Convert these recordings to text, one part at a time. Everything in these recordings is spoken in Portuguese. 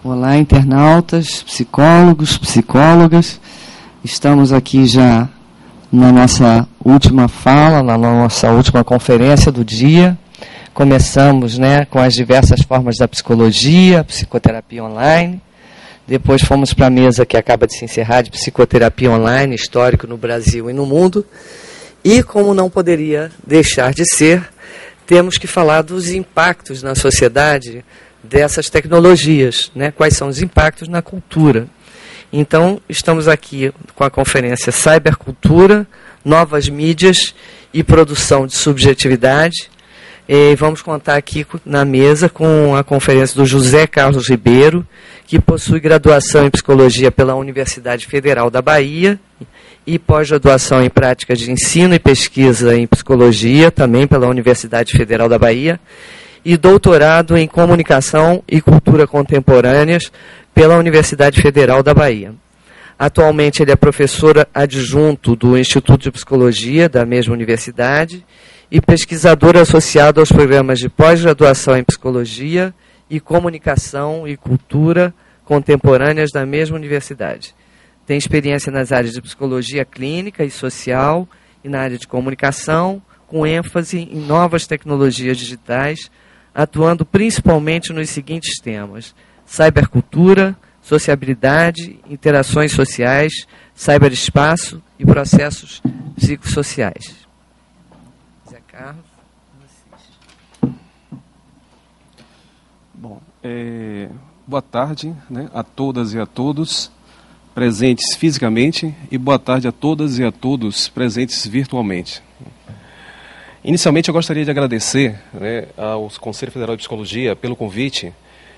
Olá, internautas, psicólogos, psicólogas. Estamos aqui já na nossa última fala, na nossa última conferência do dia. Começamos, com as diversas formas da psicologia, psicoterapia online. Depois fomos para a mesa que acaba de se encerrar de psicoterapia online, histórico no Brasil e no mundo. E, como não poderia deixar de ser, temos que falar dos impactos na sociedade dessas tecnologias, quais são os impactos na cultura. Então, estamos aqui com a conferência Cybercultura, Novas Mídias e Produção de Subjetividade. E vamos contar aqui na mesa com a conferência do José Carlos Ribeiro, que possui graduação em Psicologia pela Universidade Federal da Bahia e pós-graduação em Práticas de Ensino e Pesquisa em Psicologia, também pela Universidade Federal da Bahia, e doutorado em Comunicação e Cultura Contemporâneas pela Universidade Federal da Bahia. Atualmente ele é professor adjunto do Instituto de Psicologia da mesma universidade e pesquisador associado aos programas de pós-graduação em Psicologia e Comunicação e Cultura Contemporâneas da mesma universidade. Tem experiência nas áreas de Psicologia Clínica e Social e na área de Comunicação, com ênfase em novas tecnologias digitais, atuando principalmente nos seguintes temas: cybercultura, sociabilidade, interações sociais, cyberespaço e processos psicossociais. Zé Carlos. Bom, boa tarde, a todas e a todos presentes fisicamente e boa tarde a todas e a todos presentes virtualmente. Inicialmente, eu gostaria de agradecer ao Conselho Federal de Psicologia pelo convite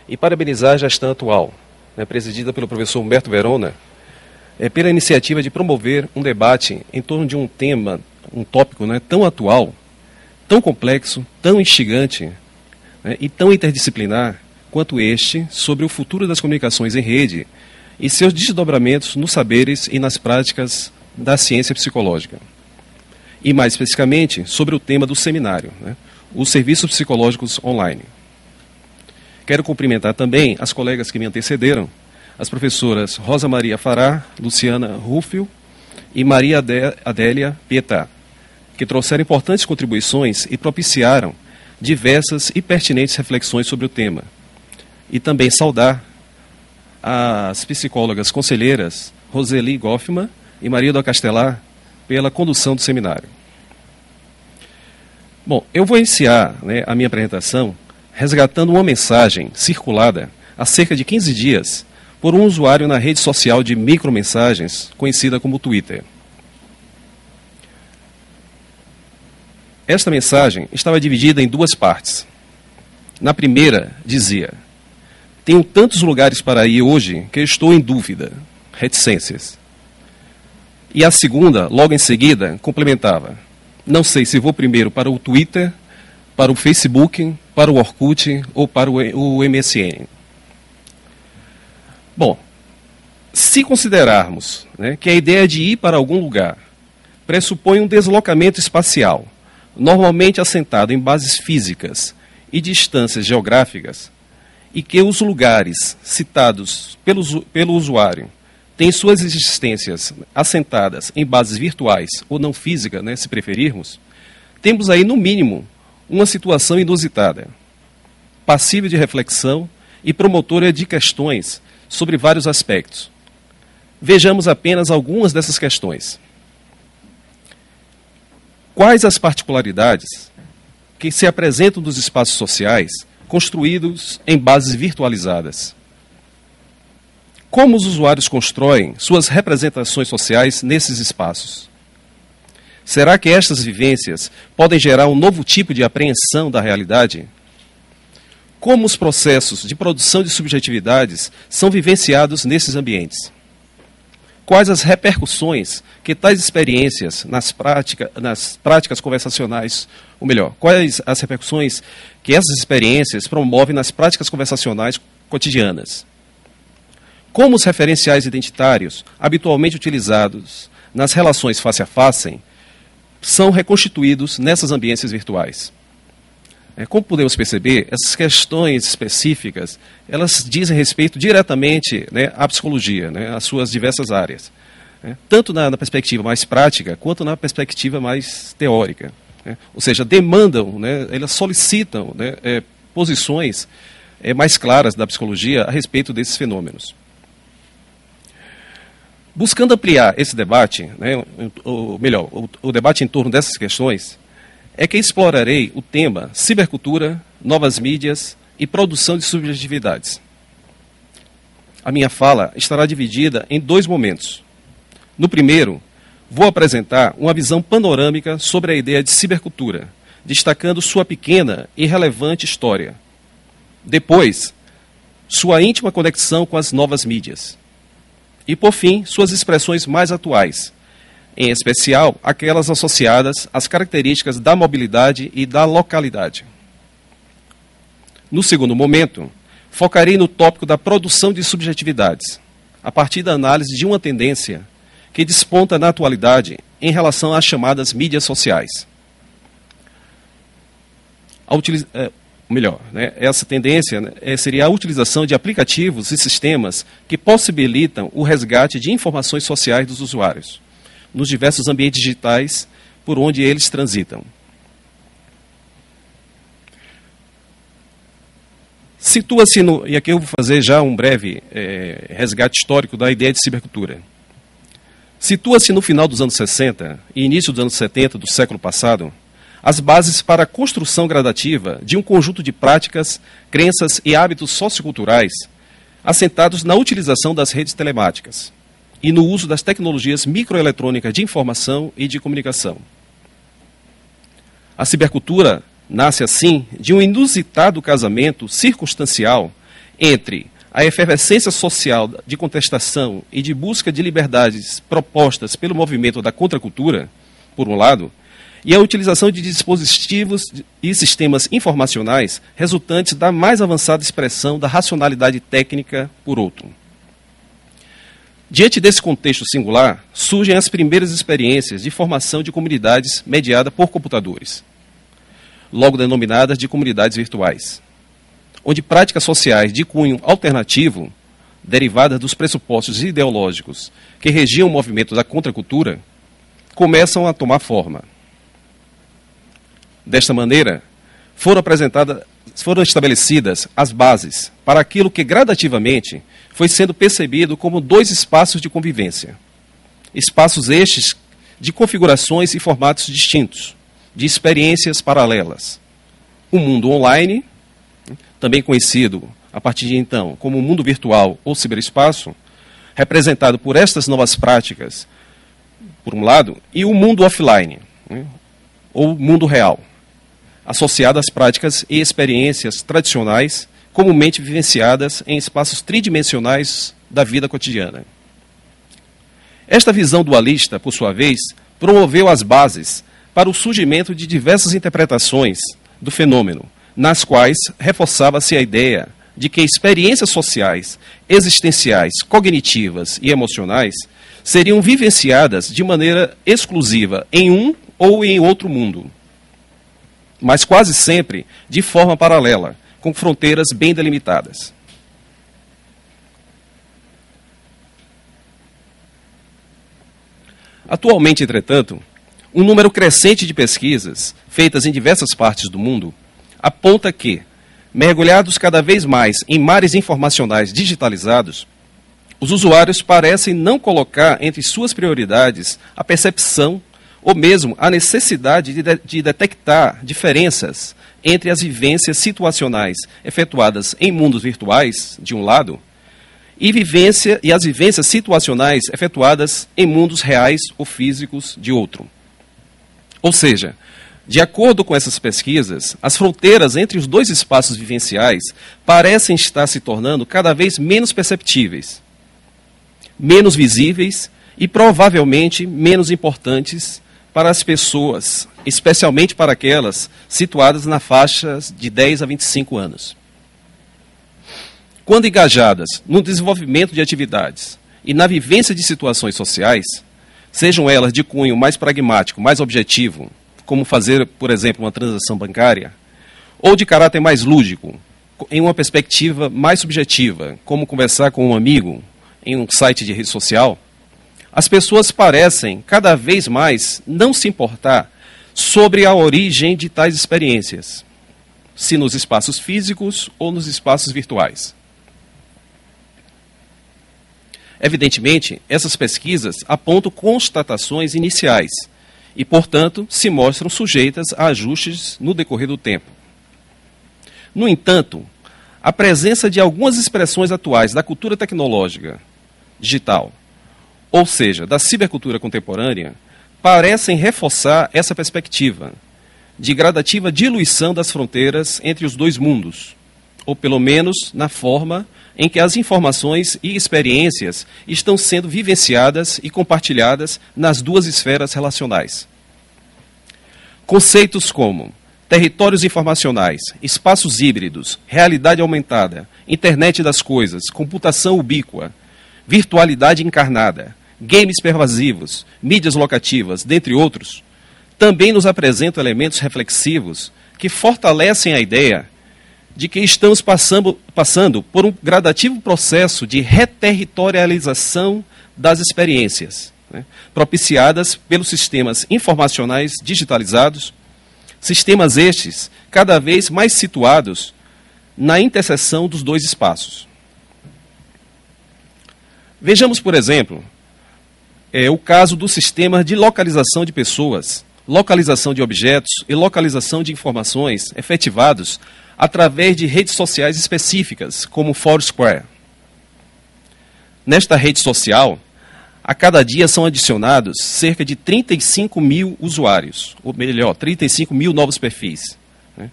e parabenizar a gestão atual, presidida pelo professor Humberto Verona, pela iniciativa de promover um debate em torno de um tema, um tópico tão atual, tão complexo, tão instigante e tão interdisciplinar quanto este, sobre o futuro das comunicações em rede e seus desdobramentos nos saberes e nas práticas da ciência psicológica. E, mais especificamente, sobre o tema do seminário, os serviços psicológicos online. Quero cumprimentar também as colegas que me antecederam, as professoras Rosa Maria Fará, Luciana Rufio e Maria Adélia Pietá, que trouxeram importantes contribuições e propiciaram diversas e pertinentes reflexões sobre o tema. E também saudar as psicólogas conselheiras Roseli Goffman e Maria do Castelar pela condução do seminário. Bom, eu vou iniciar a minha apresentação resgatando uma mensagem circulada há cerca de 15 dias por um usuário na rede social de micromensagens, conhecida como Twitter. Esta mensagem estava dividida em duas partes. Na primeira, dizia: tenho tantos lugares para ir hoje que estou em dúvida, reticências. E a segunda, logo em seguida, complementava: não sei se vou primeiro para o Twitter, para o Facebook, para o Orkut ou para o MSN. Bom, se considerarmos que a ideia de ir para algum lugar pressupõe um deslocamento espacial, normalmente assentado em bases físicas e distâncias geográficas, e que os lugares citados pelo usuário têm suas existências assentadas em bases virtuais ou não físicas, se preferirmos, temos aí, no mínimo, uma situação inusitada, passível de reflexão e promotora de questões sobre vários aspectos. Vejamos apenas algumas dessas questões. Quais as particularidades que se apresentam dos espaços sociais construídos em bases virtualizadas? Como os usuários constroem suas representações sociais nesses espaços? Será que estas vivências podem gerar um novo tipo de apreensão da realidade? Como os processos de produção de subjetividades são vivenciados nesses ambientes? Quais as repercussões que tais experiências nas práticas conversacionais, ou melhor, quais as repercussões que essas experiências promovem nas práticas conversacionais cotidianas? Como os referenciais identitários, habitualmente utilizados nas relações face a face, são reconstituídos nessas ambiências virtuais? Como podemos perceber, essas questões específicas, elas dizem respeito diretamente, né, à psicologia, né, às suas diversas áreas, né, tanto na perspectiva mais prática, quanto na perspectiva mais teórica, né, ou seja, demandam, né, elas solicitam, né, posições mais claras da psicologia a respeito desses fenômenos. Buscando ampliar esse debate, né, o debate em torno dessas questões, é que explorarei o tema cibercultura, novas mídias e produção de subjetividades. A minha fala estará dividida em 2 momentos. No primeiro, vou apresentar uma visão panorâmica sobre a ideia de cibercultura, destacando sua pequena e relevante história. Depois, sua íntima conexão com as novas mídias. E, por fim, suas expressões mais atuais, em especial aquelas associadas às características da mobilidade e da localidade. No segundo momento, focarei no tópico da produção de subjetividades, a partir da análise de uma tendência que desponta na atualidade em relação às chamadas mídias sociais. Essa tendência, né, seria a utilização de aplicativos e sistemas que possibilitam o resgate de informações sociais dos usuários, nos diversos ambientes digitais por onde eles transitam. Situa-se e aqui eu vou fazer já um breve resgate histórico da ideia de cibercultura. Situa-se no final dos anos 60 e início dos anos 70 do século passado as bases para a construção gradativa de um conjunto de práticas, crenças e hábitos socioculturais assentados na utilização das redes telemáticas e no uso das tecnologias microeletrônicas de informação e de comunicação. A cibercultura nasce, assim, de um inusitado casamento circunstancial entre a efervescência social de contestação e de busca de liberdades propostas pelo movimento da contracultura, por um lado, e a utilização de dispositivos e sistemas informacionais resultantes da mais avançada expressão da racionalidade técnica, por outro. Diante desse contexto singular, surgem as primeiras experiências de formação de comunidades mediada por computadores, logo denominadas de comunidades virtuais, onde práticas sociais de cunho alternativo, derivadas dos pressupostos ideológicos que regiam o movimento da contracultura, começam a tomar forma. Desta maneira, foram estabelecidas as bases para aquilo que gradativamente foi sendo percebido como 2 espaços de convivência. Espaços estes de configurações e formatos distintos, de experiências paralelas. O mundo online, também conhecido a partir de então como mundo virtual ou ciberespaço, representado por estas novas práticas, por um lado, e o mundo offline, ou mundo real, associado às práticas e experiências tradicionais comumente vivenciadas em espaços tridimensionais da vida cotidiana. Esta visão dualista, por sua vez, promoveu as bases para o surgimento de diversas interpretações do fenômeno, nas quais reforçava-se a ideia de que experiências sociais, existenciais, cognitivas e emocionais seriam vivenciadas de maneira exclusiva em um ou em outro mundo, mas quase sempre de forma paralela, com fronteiras bem delimitadas. Atualmente, entretanto, um número crescente de pesquisas, feitas em diversas partes do mundo, aponta que, mergulhados cada vez mais em mares informacionais digitalizados, os usuários parecem não colocar entre suas prioridades a percepção ou mesmo a necessidade de detectar diferenças entre as vivências situacionais efetuadas em mundos virtuais, de um lado, e as vivências situacionais efetuadas em mundos reais ou físicos, de outro. Ou seja, de acordo com essas pesquisas, as fronteiras entre os 2 espaços vivenciais parecem estar se tornando cada vez menos perceptíveis, menos visíveis e provavelmente menos importantes para as pessoas, especialmente para aquelas situadas na faixa de 10 a 25 anos. Quando engajadas no desenvolvimento de atividades e na vivência de situações sociais, sejam elas de cunho mais pragmático, mais objetivo, como fazer, por exemplo, uma transação bancária, ou de caráter mais lúdico, em uma perspectiva mais subjetiva, como conversar com um amigo em um site de rede social, as pessoas parecem cada vez mais não se importar sobre a origem de tais experiências, se nos espaços físicos ou nos espaços virtuais. Evidentemente, essas pesquisas apontam constatações iniciais e, portanto, se mostram sujeitas a ajustes no decorrer do tempo. No entanto, a presença de algumas expressões atuais da cultura tecnológica digital, ou seja, da cibercultura contemporânea, parecem reforçar essa perspectiva de gradativa diluição das fronteiras entre os dois mundos, ou pelo menos na forma em que as informações e experiências estão sendo vivenciadas e compartilhadas nas duas esferas relacionais. Conceitos como territórios informacionais, espaços híbridos, realidade aumentada, internet das coisas, computação ubíqua, virtualidade encarnada, games pervasivos, mídias locativas, dentre outros, também nos apresentam elementos reflexivos que fortalecem a ideia de que estamos passando por um gradativo processo de reterritorialização das experiências, né, propiciadas pelos sistemas informacionais digitalizados, sistemas estes cada vez mais situados na interseção dos dois espaços. Vejamos, por exemplo, o caso do sistema de localização de pessoas, localização de objetos e localização de informações efetivados através de redes sociais específicas, como o Foursquare. Nesta rede social, a cada dia são adicionados cerca de 35 mil usuários, ou melhor, 35 mil novos perfis. Né?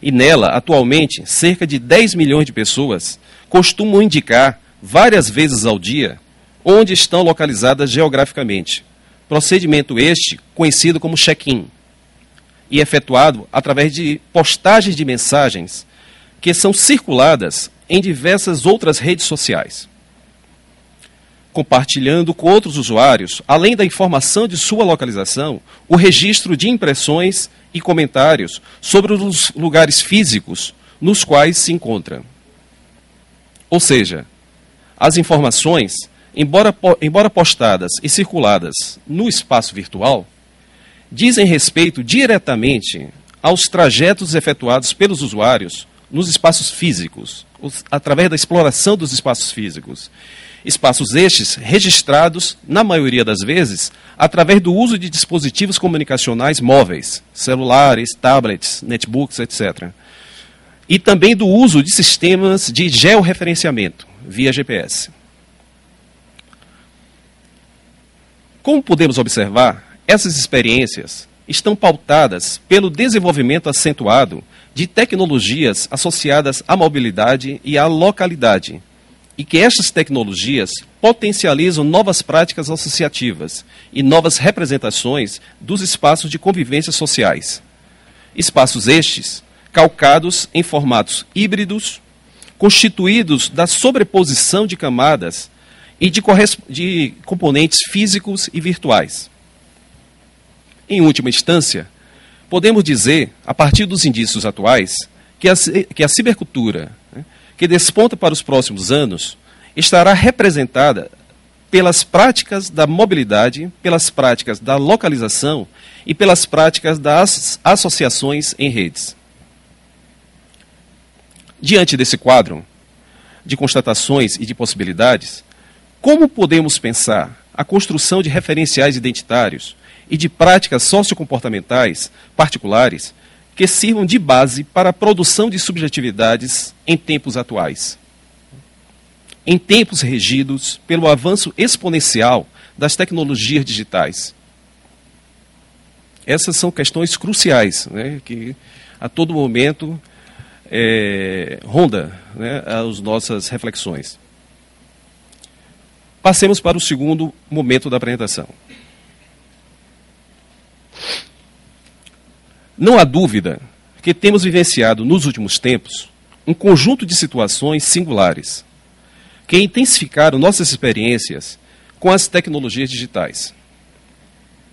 E nela, atualmente, cerca de 10 milhões de pessoas costumam indicar várias vezes ao dia onde estão localizadas geograficamente. Procedimento este conhecido como check-in, e efetuado através de postagens de mensagens que são circuladas em diversas outras redes sociais, compartilhando com outros usuários, além da informação de sua localização, o registro de impressões e comentários sobre os lugares físicos nos quais se encontra. Ou seja, as informações, embora postadas e circuladas no espaço virtual, dizem respeito diretamente aos trajetos efetuados pelos usuários nos espaços físicos, através da exploração dos espaços físicos. Espaços estes registrados, na maioria das vezes, através do uso de dispositivos comunicacionais móveis, celulares, tablets, netbooks, etc. E também do uso de sistemas de georreferenciamento, via GPS. Como podemos observar, essas experiências estão pautadas pelo desenvolvimento acentuado de tecnologias associadas à mobilidade e à localidade, e que estas tecnologias potencializam novas práticas associativas e novas representações dos espaços de convivência sociais. Espaços estes calcados em formatos híbridos, constituídos da sobreposição de camadas e de componentes físicos e virtuais. Em última instância, podemos dizer, a partir dos indícios atuais, que a cibercultura, né, que desponta para os próximos anos, estará representada pelas práticas da mobilidade, pelas práticas da localização e pelas práticas das associações em redes. Diante desse quadro de constatações e de possibilidades, como podemos pensar a construção de referenciais identitários e de práticas sociocomportamentais particulares que sirvam de base para a produção de subjetividades em tempos atuais? Em tempos regidos pelo avanço exponencial das tecnologias digitais. Essas são questões cruciais, né, que a todo momento ronda, né, as nossas reflexões. Passemos para o segundo momento da apresentação. Não há dúvida que temos vivenciado nos últimos tempos um conjunto de situações singulares que intensificaram nossas experiências com as tecnologias digitais.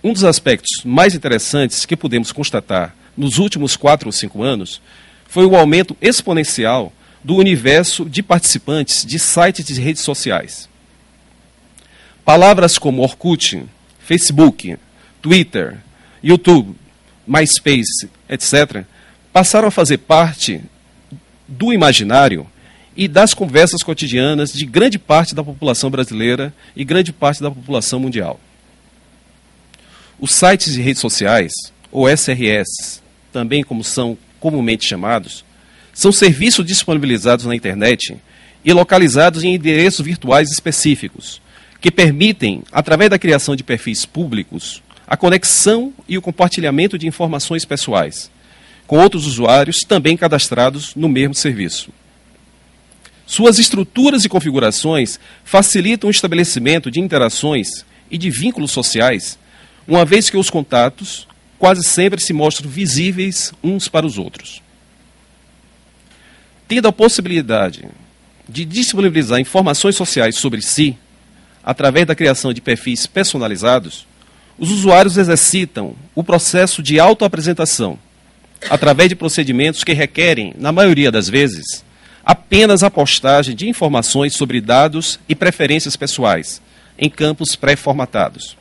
Um dos aspectos mais interessantes que pudemos constatar nos últimos 4 ou 5 anos foi o aumento exponencial do universo de participantes de sites de redes sociais. Palavras como Orkut, Facebook, Twitter, YouTube, MySpace, etc., passaram a fazer parte do imaginário e das conversas cotidianas de grande parte da população brasileira e grande parte da população mundial. Os sites de redes sociais, ou SRS, também como são comumente chamados, são serviços disponibilizados na internet e localizados em endereços virtuais específicos, que permitem, através da criação de perfis públicos, a conexão e o compartilhamento de informações pessoais, com outros usuários também cadastrados no mesmo serviço. Suas estruturas e configurações facilitam o estabelecimento de interações e de vínculos sociais, uma vez que os contatos quase sempre se mostram visíveis uns para os outros. Tendo a possibilidade de disponibilizar informações sociais sobre si, através da criação de perfis personalizados, os usuários exercitam o processo de autoapresentação, através de procedimentos que requerem, na maioria das vezes, apenas a postagem de informações sobre dados e preferências pessoais, em campos pré-formatados.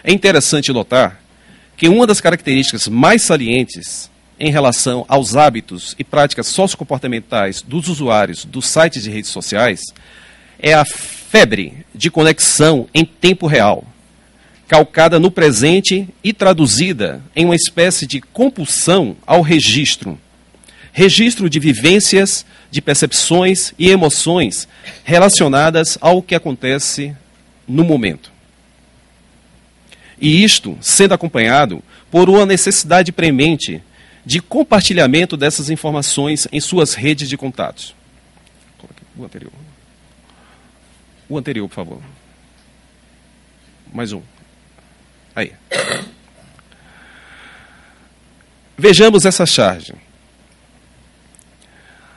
É interessante notar que uma das características mais salientes em relação aos hábitos e práticas sociocomportamentais dos usuários dos sites de redes sociais é a febre de conexão em tempo real, calcada no presente e traduzida em uma espécie de compulsão ao registro de vivências, de percepções e emoções relacionadas ao que acontece no momento. E isto sendo acompanhado por uma necessidade premente de compartilhamento dessas informações em suas redes de contatos. O anterior. O anterior, por favor. Mais um. Aí. Vejamos essa charge.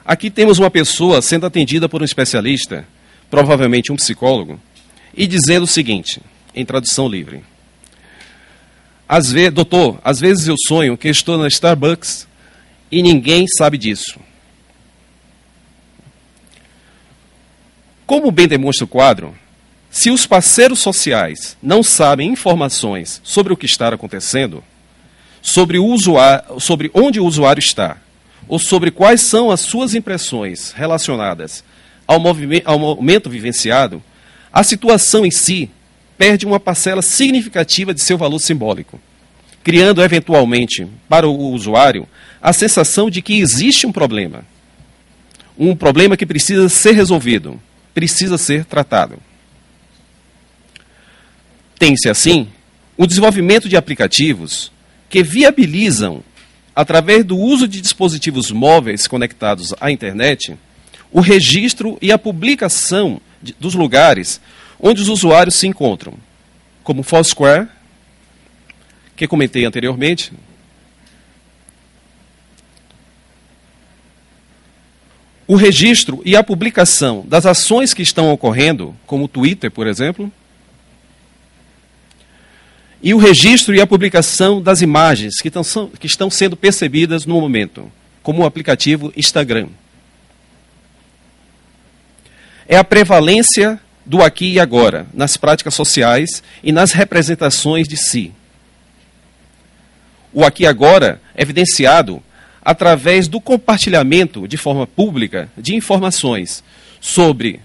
Aqui temos uma pessoa sendo atendida por um especialista, provavelmente um psicólogo, e dizendo o seguinte, em tradução livre. Doutor, às vezes eu sonho que estou na Starbucks e ninguém sabe disso. Como bem demonstra o quadro, se os parceiros sociais não sabem informações sobre o que está acontecendo, sobre onde o usuário está, ou sobre quais são as suas impressões relacionadas ao momento vivenciado, a situação em si perde uma parcela significativa de seu valor simbólico, criando eventualmente para o usuário a sensação de que existe um problema que precisa ser resolvido, precisa ser tratado. Tem-se assim o desenvolvimento de aplicativos que viabilizam, através do uso de dispositivos móveis conectados à internet, o registro e a publicação dos lugares onde os usuários se encontram, como Foursquare, que comentei anteriormente, o registro e a publicação das ações que estão ocorrendo, como o Twitter, por exemplo, e o registro e a publicação das imagens que estão sendo percebidas no momento, como o aplicativo Instagram. É a prevalência do aqui e agora, nas práticas sociais e nas representações de si. O aqui e agora é evidenciado através do compartilhamento de forma pública de informações sobre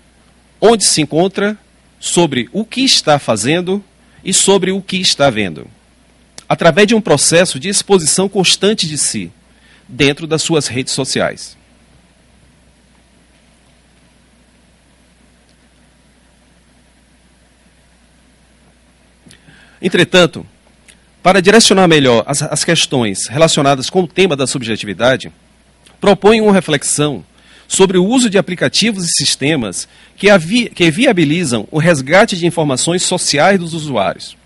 onde se encontra, sobre o que está fazendo e sobre o que está vendo, através de um processo de exposição constante de si, dentro das suas redes sociais. Entretanto, para direcionar melhor as questões relacionadas com o tema da subjetividade, proponho uma reflexão sobre o uso de aplicativos e sistemas que viabilizam o resgate de informações sociais dos usuários.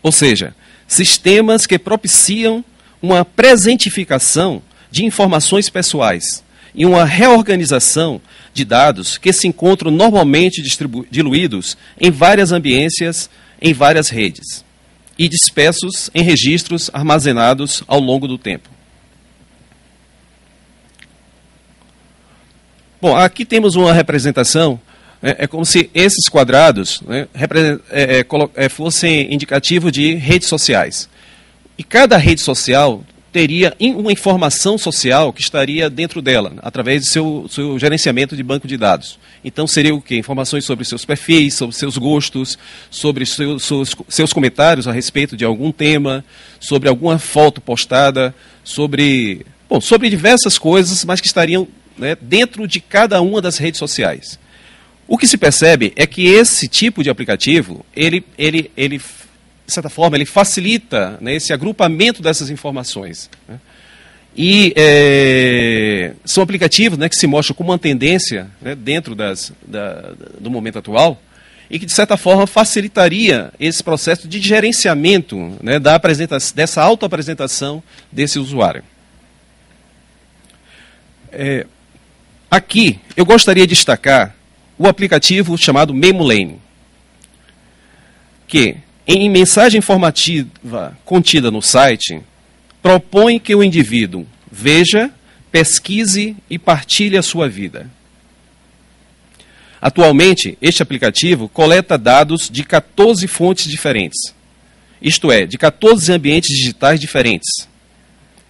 Ou seja, sistemas que propiciam uma presentificação de informações pessoais e uma reorganização de dados que se encontram normalmente diluídos em várias ambiências, em várias redes, e dispersos em registros armazenados ao longo do tempo. Bom, aqui temos uma representação, é como se esses quadrados, né, fossem indicativo de redes sociais. E cada rede social teria uma informação social que estaria dentro dela, através do seu gerenciamento de banco de dados. Então, seria o quê? Informações sobre seus perfis, sobre seus gostos, sobre seus comentários a respeito de algum tema, sobre alguma foto postada, sobre diversas coisas, mas que estariam, né, dentro de cada uma das redes sociais. O que se percebe é que esse tipo de aplicativo, ele de certa forma, ele facilita, né, esse agrupamento dessas informações. Né? E são aplicativos, né, que se mostram como uma tendência, né, dentro do momento atual e que, de certa forma, facilitaria esse processo de gerenciamento, né, dessa autoapresentação desse usuário. Aqui, eu gostaria de destacar o aplicativo chamado MemoLane, que, em mensagem informativa contida no site, propõe que o indivíduo veja, pesquise e partilhe a sua vida. Atualmente, este aplicativo coleta dados de 14 fontes diferentes, isto é, de 14 ambientes digitais diferentes,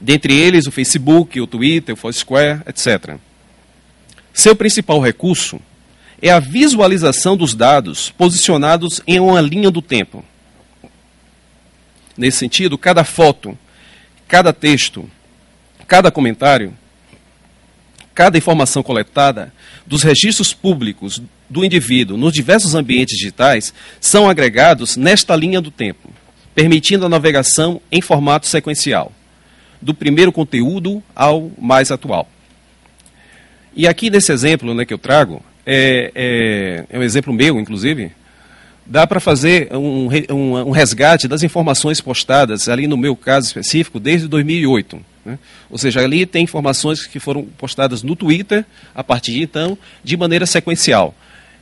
dentre eles o Facebook, o Twitter, o Foursquare, etc. Seu principal recurso é a visualização dos dados posicionados em uma linha do tempo. Nesse sentido, cada foto, cada texto, cada comentário, cada informação coletada dos registros públicos do indivíduo nos diversos ambientes digitais são agregados nesta linha do tempo, permitindo a navegação em formato sequencial, do primeiro conteúdo ao mais atual. E aqui nesse exemplo, né, que eu trago, é um exemplo meu, inclusive, dá para fazer um resgate das informações postadas, ali no meu caso específico, desde 2008. Né? Ou seja, ali tem informações que foram postadas no Twitter, a partir de então, de maneira sequencial.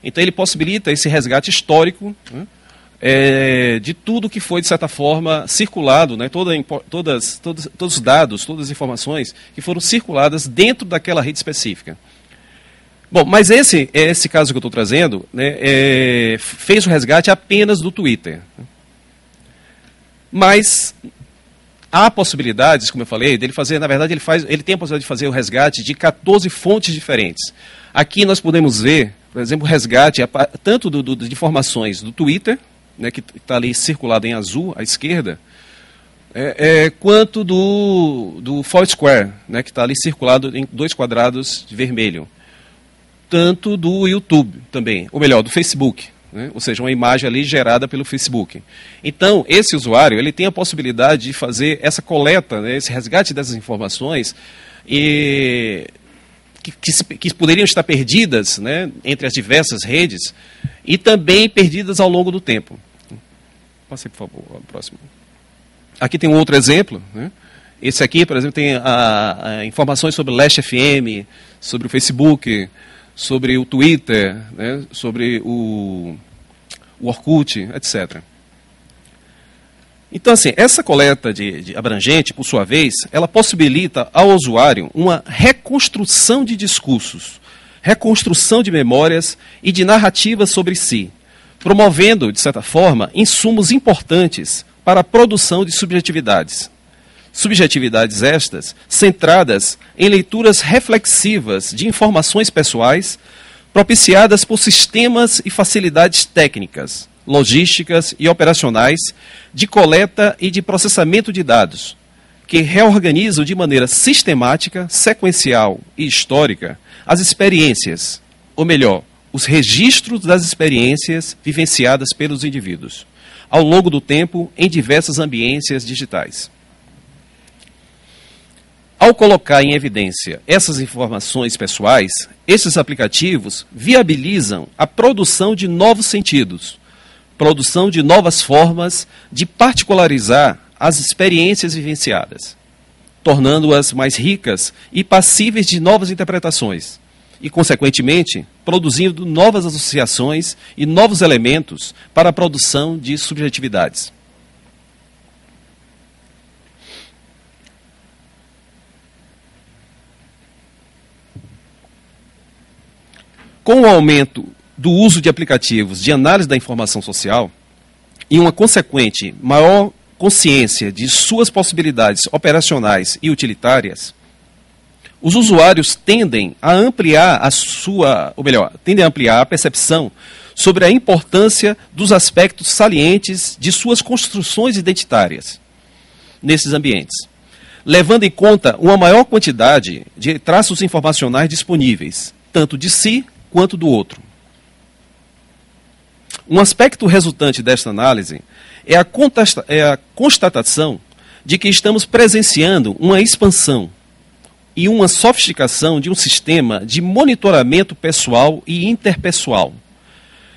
Então ele possibilita esse resgate histórico, né, de tudo que foi, de certa forma, circulado, né, todos os dados, todas as informações que foram circuladas dentro daquela rede específica. Bom, mas esse caso que eu estou trazendo, né, fez o resgate apenas do Twitter. Mas há possibilidades, como eu falei, dele fazer, na verdade, ele tem a possibilidade de fazer o resgate de 14 fontes diferentes. Aqui nós podemos ver, por exemplo, o resgate tanto de informações do Twitter, né, que está ali circulado em azul à esquerda, quanto do Foursquare, né, que está ali circulado em 2 quadrados de vermelho. Tanto do YouTube também, ou melhor, do Facebook, né? Ou seja, uma imagem ali gerada pelo Facebook. Então, esse usuário ele tem a possibilidade de fazer essa coleta, né, esse resgate dessas informações que poderiam estar perdidas, né, entre as diversas redes e também perdidas ao longo do tempo. Passe, por favor, ao próximo. Aqui tem um outro exemplo, né? Esse aqui, por exemplo, tem informações sobre o Last FM, sobre o Facebook, sobre o Twitter, né, sobre o Orkut, etc. Então, assim, essa coleta de abrangente, por sua vez, ela possibilita ao usuário uma reconstrução de discursos, reconstrução de memórias e de narrativas sobre si, promovendo, de certa forma, insumos importantes para a produção de subjetividades. Subjetividades estas centradas em leituras reflexivas de informações pessoais, propiciadas por sistemas e facilidades técnicas, logísticas e operacionais de coleta e de processamento de dados, que reorganizam de maneira sistemática, sequencial e histórica as experiências, ou melhor, os registros das experiências vivenciadas pelos indivíduos, ao longo do tempo em diversas ambiências digitais. Ao colocar em evidência essas informações pessoais, esses aplicativos viabilizam a produção de novos sentidos, produção de novas formas de particularizar as experiências vivenciadas, tornando-as mais ricas e passíveis de novas interpretações, e, consequentemente, produzindo novas associações e novos elementos para a produção de subjetividades. Com o aumento do uso de aplicativos de análise da informação social e uma consequente maior consciência de suas possibilidades operacionais e utilitárias, os usuários tendem a ampliar a percepção sobre a importância dos aspectos salientes de suas construções identitárias nesses ambientes, levando em conta uma maior quantidade de traços informacionais disponíveis, tanto de si quanto do outro. Um aspecto resultante desta análise é a constatação de que estamos presenciando uma expansão e uma sofisticação de um sistema de monitoramento pessoal e interpessoal,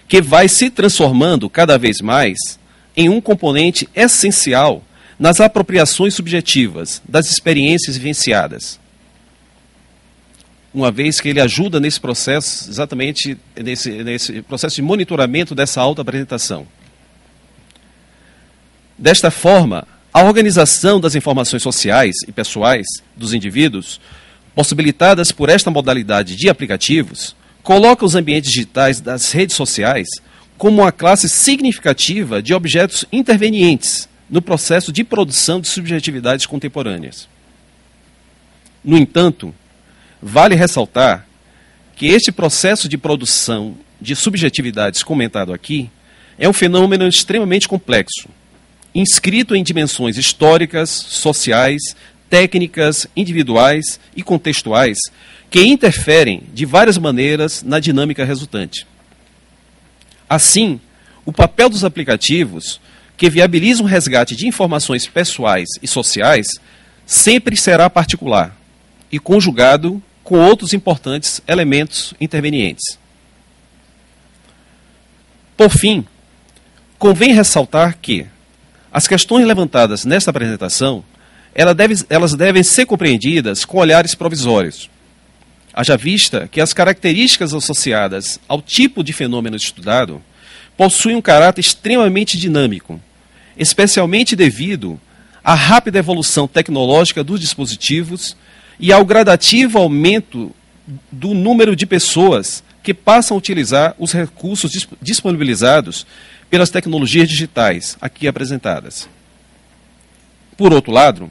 que vai se transformando cada vez mais em um componente essencial nas apropriações subjetivas das experiências vivenciadas, uma vez que ele ajuda nesse processo, exatamente nesse processo de monitoramento dessa autoapresentação. Desta forma, a organização das informações sociais e pessoais dos indivíduos, possibilitadas por esta modalidade de aplicativos, coloca os ambientes digitais das redes sociais como uma classe significativa de objetos intervenientes no processo de produção de subjetividades contemporâneas. No entanto, vale ressaltar que este processo de produção de subjetividades comentado aqui é um fenômeno extremamente complexo, inscrito em dimensões históricas, sociais, técnicas, individuais e contextuais que interferem de várias maneiras na dinâmica resultante. Assim, o papel dos aplicativos, que viabilizam o resgate de informações pessoais e sociais, sempre será particular e conjugado com outros importantes elementos intervenientes. Por fim, convém ressaltar que as questões levantadas nesta apresentação, elas devem ser compreendidas com olhares provisórios, haja vista que as características associadas ao tipo de fenômeno estudado possuem um caráter extremamente dinâmico, especialmente devido à rápida evolução tecnológica dos dispositivos e ao gradativo aumento do número de pessoas que passam a utilizar os recursos disponibilizados pelas tecnologias digitais aqui apresentadas. Por outro lado,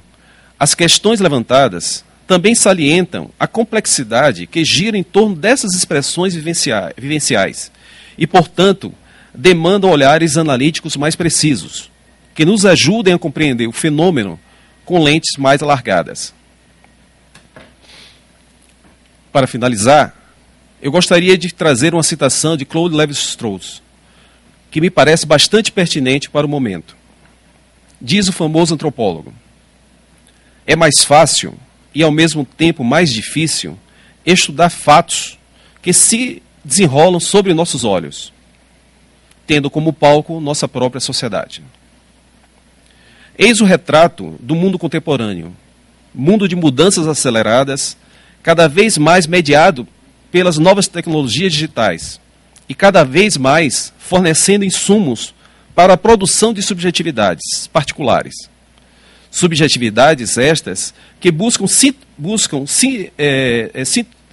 as questões levantadas também salientam a complexidade que gira em torno dessas expressões vivenciais e, portanto, demandam olhares analíticos mais precisos, que nos ajudem a compreender o fenômeno com lentes mais alargadas. Para finalizar, eu gostaria de trazer uma citação de Claude Lévi-Strauss, que me parece bastante pertinente para o momento. Diz o famoso antropólogo: é mais fácil e, ao mesmo tempo, mais difícil estudar fatos que se desenrolam sobre nossos olhos, tendo como palco nossa própria sociedade. Eis o retrato do mundo contemporâneo, mundo de mudanças aceleradas, cada vez mais mediado pelas novas tecnologias digitais e cada vez mais fornecendo insumos para a produção de subjetividades particulares. Subjetividades estas que buscam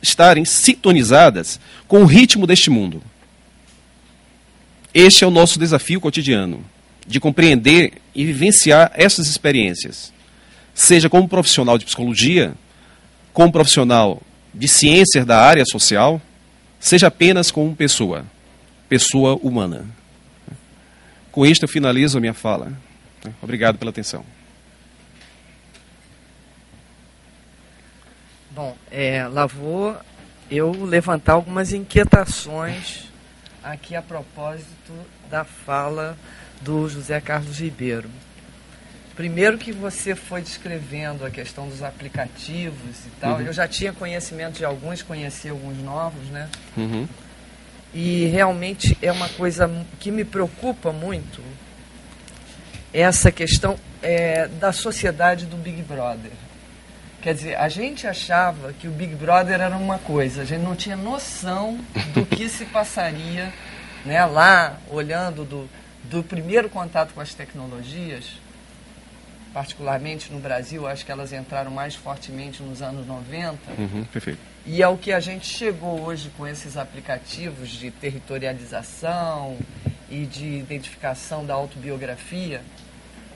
estarem sintonizadas com o ritmo deste mundo. Este é o nosso desafio cotidiano, de compreender e vivenciar essas experiências, seja como profissional de psicologia, como profissional de ciências da área social, seja apenas como pessoa humana. Com isto eu finalizo a minha fala. Obrigado pela atenção. Bom, lá vou eu levantar algumas inquietações aqui a propósito da fala do José Carlos Ribeiro. Primeiro que você foi descrevendo a questão dos aplicativos e tal, eu já tinha conhecimento de alguns, conheci alguns novos, né? Uhum. E realmente é uma coisa que me preocupa muito, essa questão da sociedade do Big Brother. Quer dizer, a gente achava que o Big Brother era uma coisa, a gente não tinha noção do que se passaria, né, lá, olhando do primeiro contato com as tecnologias, particularmente no Brasil, acho que elas entraram mais fortemente nos anos 90. Perfeito. E é o que a gente chegou hoje com esses aplicativos de territorialização e de identificação da autobiografia,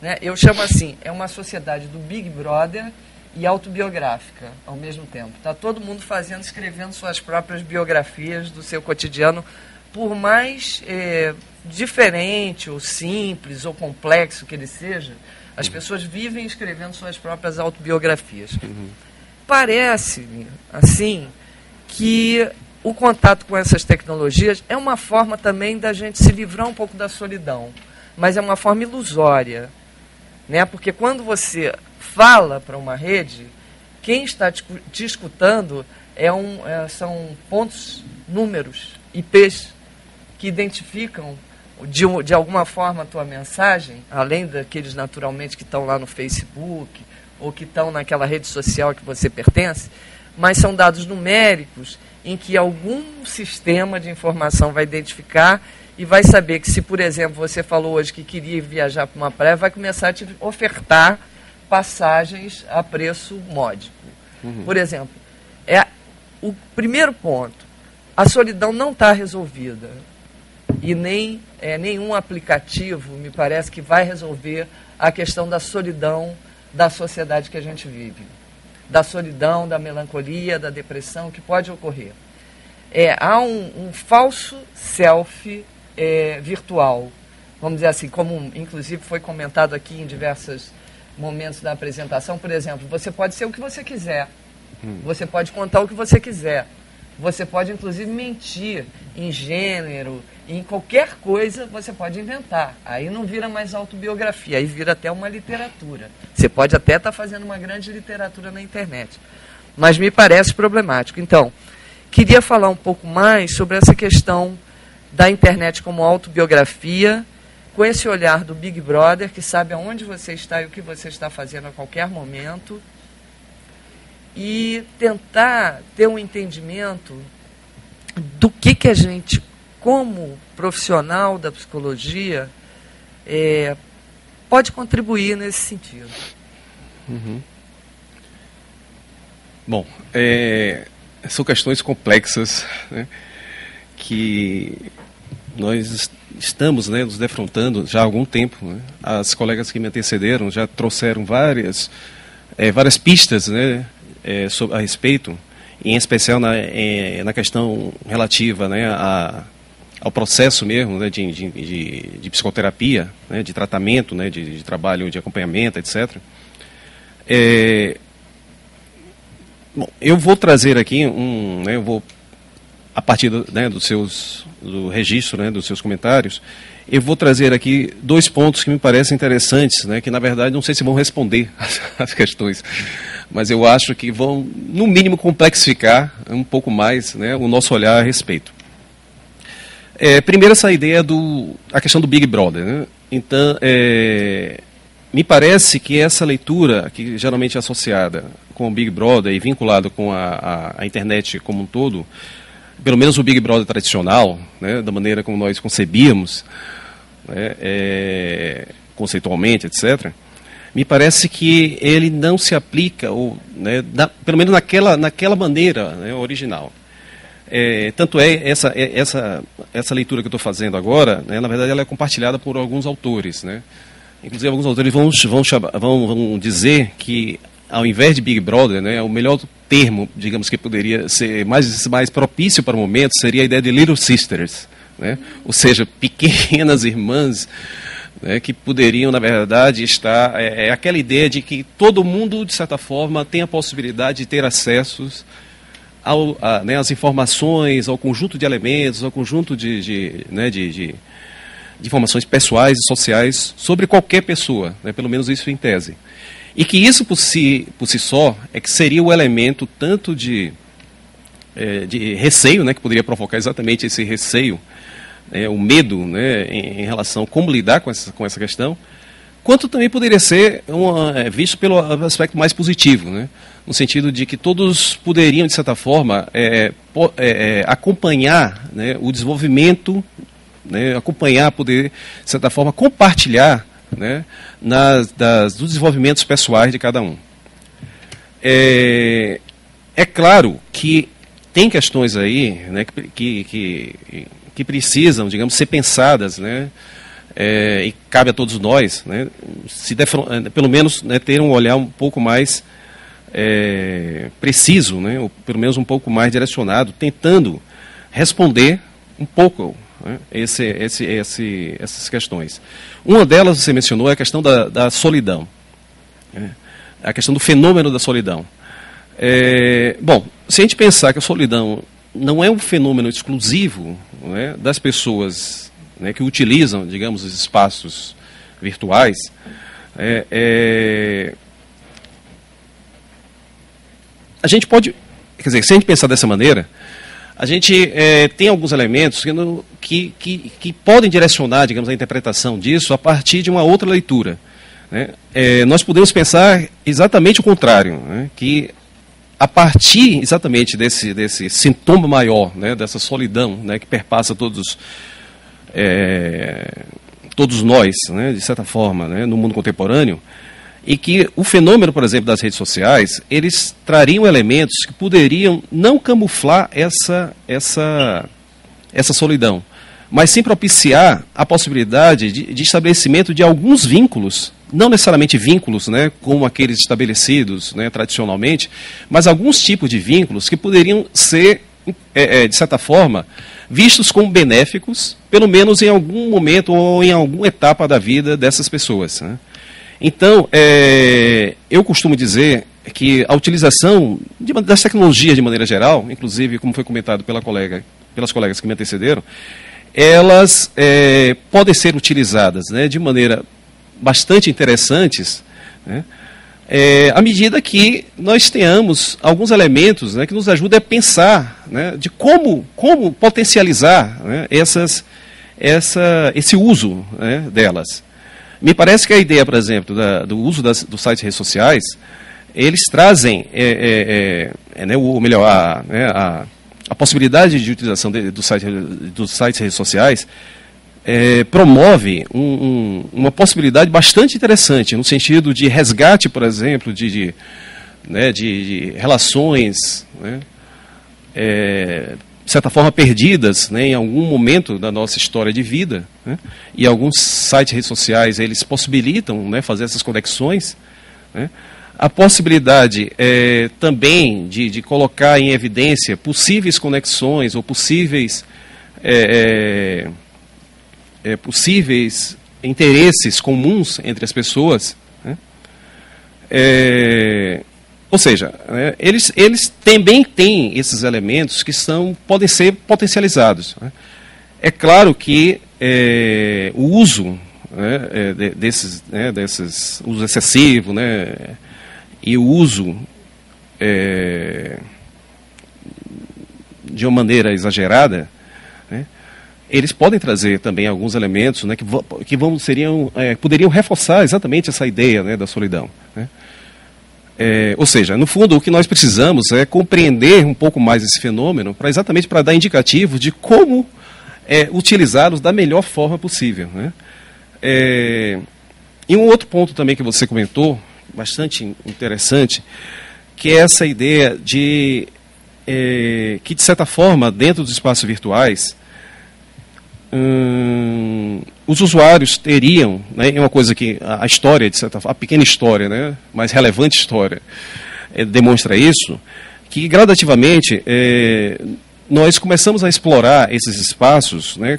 né? Eu chamo assim, é uma sociedade do Big Brother e autobiográfica ao mesmo tempo. Está todo mundo escrevendo suas próprias biografias do seu cotidiano, por mais diferente ou simples ou complexo que ele seja, as pessoas vivem escrevendo suas próprias autobiografias. Parece, assim, que o contato com essas tecnologias é uma forma também da gente se livrar um pouco da solidão, mas é uma forma ilusória, né? Porque quando você fala para uma rede, quem está te escutando são pontos, números, IPs, que identificam de alguma forma a tua mensagem, além daqueles naturalmente que estão lá no Facebook ou que estão naquela rede social que você pertence, mas são dados numéricos em que algum sistema de informação vai identificar e vai saber que se, por exemplo, você falou hoje que queria viajar para uma praia, vai começar a te ofertar passagens a preço módico. Por exemplo, o primeiro ponto, a solidão não está resolvida. E nem nenhum aplicativo, me parece, que vai resolver a questão da solidão da sociedade que a gente vive. Da solidão, da melancolia, da depressão que pode ocorrer. Há um falso self virtual, vamos dizer assim, como inclusive foi comentado aqui em diversos momentos da apresentação. Por exemplo, você pode ser o que você quiser, você pode contar o que você quiser, você pode inclusive mentir em gênero, em qualquer coisa você pode inventar. Aí não vira mais autobiografia, aí vira até uma literatura. Você pode até estar fazendo uma grande literatura na internet. Mas me parece problemático. Então, queria falar um pouco mais sobre essa questão da internet como autobiografia, com esse olhar do Big Brother, que sabe aonde você está e o que você está fazendo a qualquer momento, e tentar ter um entendimento do que a gente, como profissional da psicologia, pode contribuir nesse sentido. Bom, são questões complexas, né, que nós estamos, né, nos defrontando já há algum tempo. Né? As colegas que me antecederam já trouxeram várias pistas, né, a respeito, em especial na questão relativa, né, ao processo mesmo, né, de psicoterapia, né, de tratamento, né, de trabalho de acompanhamento, etc. Bom, eu vou trazer aqui eu vou, a partir do registro, né, dos seus comentários, eu vou trazer aqui 2 pontos que me parecem interessantes, né, que na verdade não sei se vão responder as questões, mas eu acho que vão, no mínimo, complexificar um pouco mais, né, o nosso olhar a respeito. Primeiro, essa ideia a questão do Big Brother. Né? Então, me parece que essa leitura, que geralmente é associada com o Big Brother e vinculada com a internet como um todo, pelo menos o Big Brother tradicional, né, da maneira como nós concebíamos, né, conceitualmente, etc., me parece que ele não se aplica, né, pelo menos naquela maneira, né, original. Tanto essa leitura que eu estou fazendo agora, né, na verdade, ela é compartilhada por alguns autores. Né? Inclusive, alguns autores vão dizer que, ao invés de Big Brother, né, o melhor termo, digamos, que poderia ser mais propício para o momento, seria a ideia de Little Sisters, né? Ou seja, pequenas irmãs, né, que poderiam, na verdade, estar... aquela ideia de que todo mundo, de certa forma, tem a possibilidade de ter acessos né, às informações, ao conjunto de elementos, ao conjunto de informações pessoais e sociais sobre qualquer pessoa, né, pelo menos isso em tese. E que isso, por si só, que seria o elemento tanto de receio, né, que poderia provocar exatamente esse receio, o medo, né, em relação a como lidar com essa questão, quanto também poderia ser visto pelo aspecto mais positivo, né, no sentido de que todos poderiam, de certa forma, acompanhar, né, o desenvolvimento, né, poder, de certa forma, compartilhar né, dos desenvolvimentos pessoais de cada um. É claro que tem questões aí, né, que precisam, digamos, ser pensadas, né, e cabe a todos nós, né, pelo menos, né, ter um olhar um pouco mais preciso, né, ou pelo menos um pouco mais direcionado, tentando responder um pouco, né, essas questões. Uma delas, você mencionou, é a questão da solidão, né, a questão do fenômeno da solidão. Bom, se a gente pensar que a solidão não é um fenômeno exclusivo, né, das pessoas, né, que utilizam, digamos, os espaços virtuais, a gente pode, quer dizer, se a gente pensar dessa maneira, a gente tem alguns elementos que podem direcionar, digamos, a interpretação disso a partir de uma outra leitura, né? Nós podemos pensar exatamente o contrário, né, que a partir exatamente desse sintoma maior, né, dessa solidão, né, que perpassa todos nós, né, de certa forma, né, no mundo contemporâneo, e que o fenômeno, por exemplo, das redes sociais, eles trariam elementos que poderiam não camuflar essa solidão, mas sim propiciar a possibilidade de estabelecimento de alguns vínculos, não necessariamente vínculos, né, como aqueles estabelecidos, né, tradicionalmente, mas alguns tipos de vínculos que poderiam ser, de certa forma, vistos como benéficos, pelo menos em algum momento ou em alguma etapa da vida dessas pessoas, né? Então, eu costumo dizer que a utilização das tecnologias de maneira geral, inclusive, como foi comentado pelas colegas que me antecederam, elas podem ser utilizadas, né, de maneira bastante interessantes, né, à medida que nós tenhamos alguns elementos, né, que nos ajudem a pensar, né, de como potencializar, né, esse uso, né, delas. Me parece que a ideia, por exemplo, do uso dos sites redes sociais, eles trazem, né, ou melhor, a possibilidade de utilização dos sites redes sociais promove uma possibilidade bastante interessante, no sentido de resgate, por exemplo, de relações, né, de certa forma perdidas, né, em algum momento da nossa história de vida, né, e alguns sites redes sociais eles possibilitam, né, fazer essas conexões, né, a possibilidade também de colocar em evidência possíveis conexões ou possíveis interesses comuns entre as pessoas, né, ou seja, eles também têm esses elementos que podem ser potencializados, né. É claro que o uso, né, desses uso excessivo, né, e o uso de uma maneira exagerada, né, eles podem trazer também alguns elementos, né, poderiam reforçar exatamente essa ideia, né, da solidão, né. Ou seja, no fundo, o que nós precisamos é compreender um pouco mais esse fenômeno, exatamente para dar indicativos de como utilizá-los da melhor forma possível, né. E um outro ponto também que você comentou, bastante interessante, que é essa ideia que, de certa forma, dentro dos espaços virtuais, os usuários teriam, né, é uma coisa que a história, de certa forma, a pequena história, né, mas relevante história, demonstra isso, que gradativamente nós começamos a explorar esses espaços, né,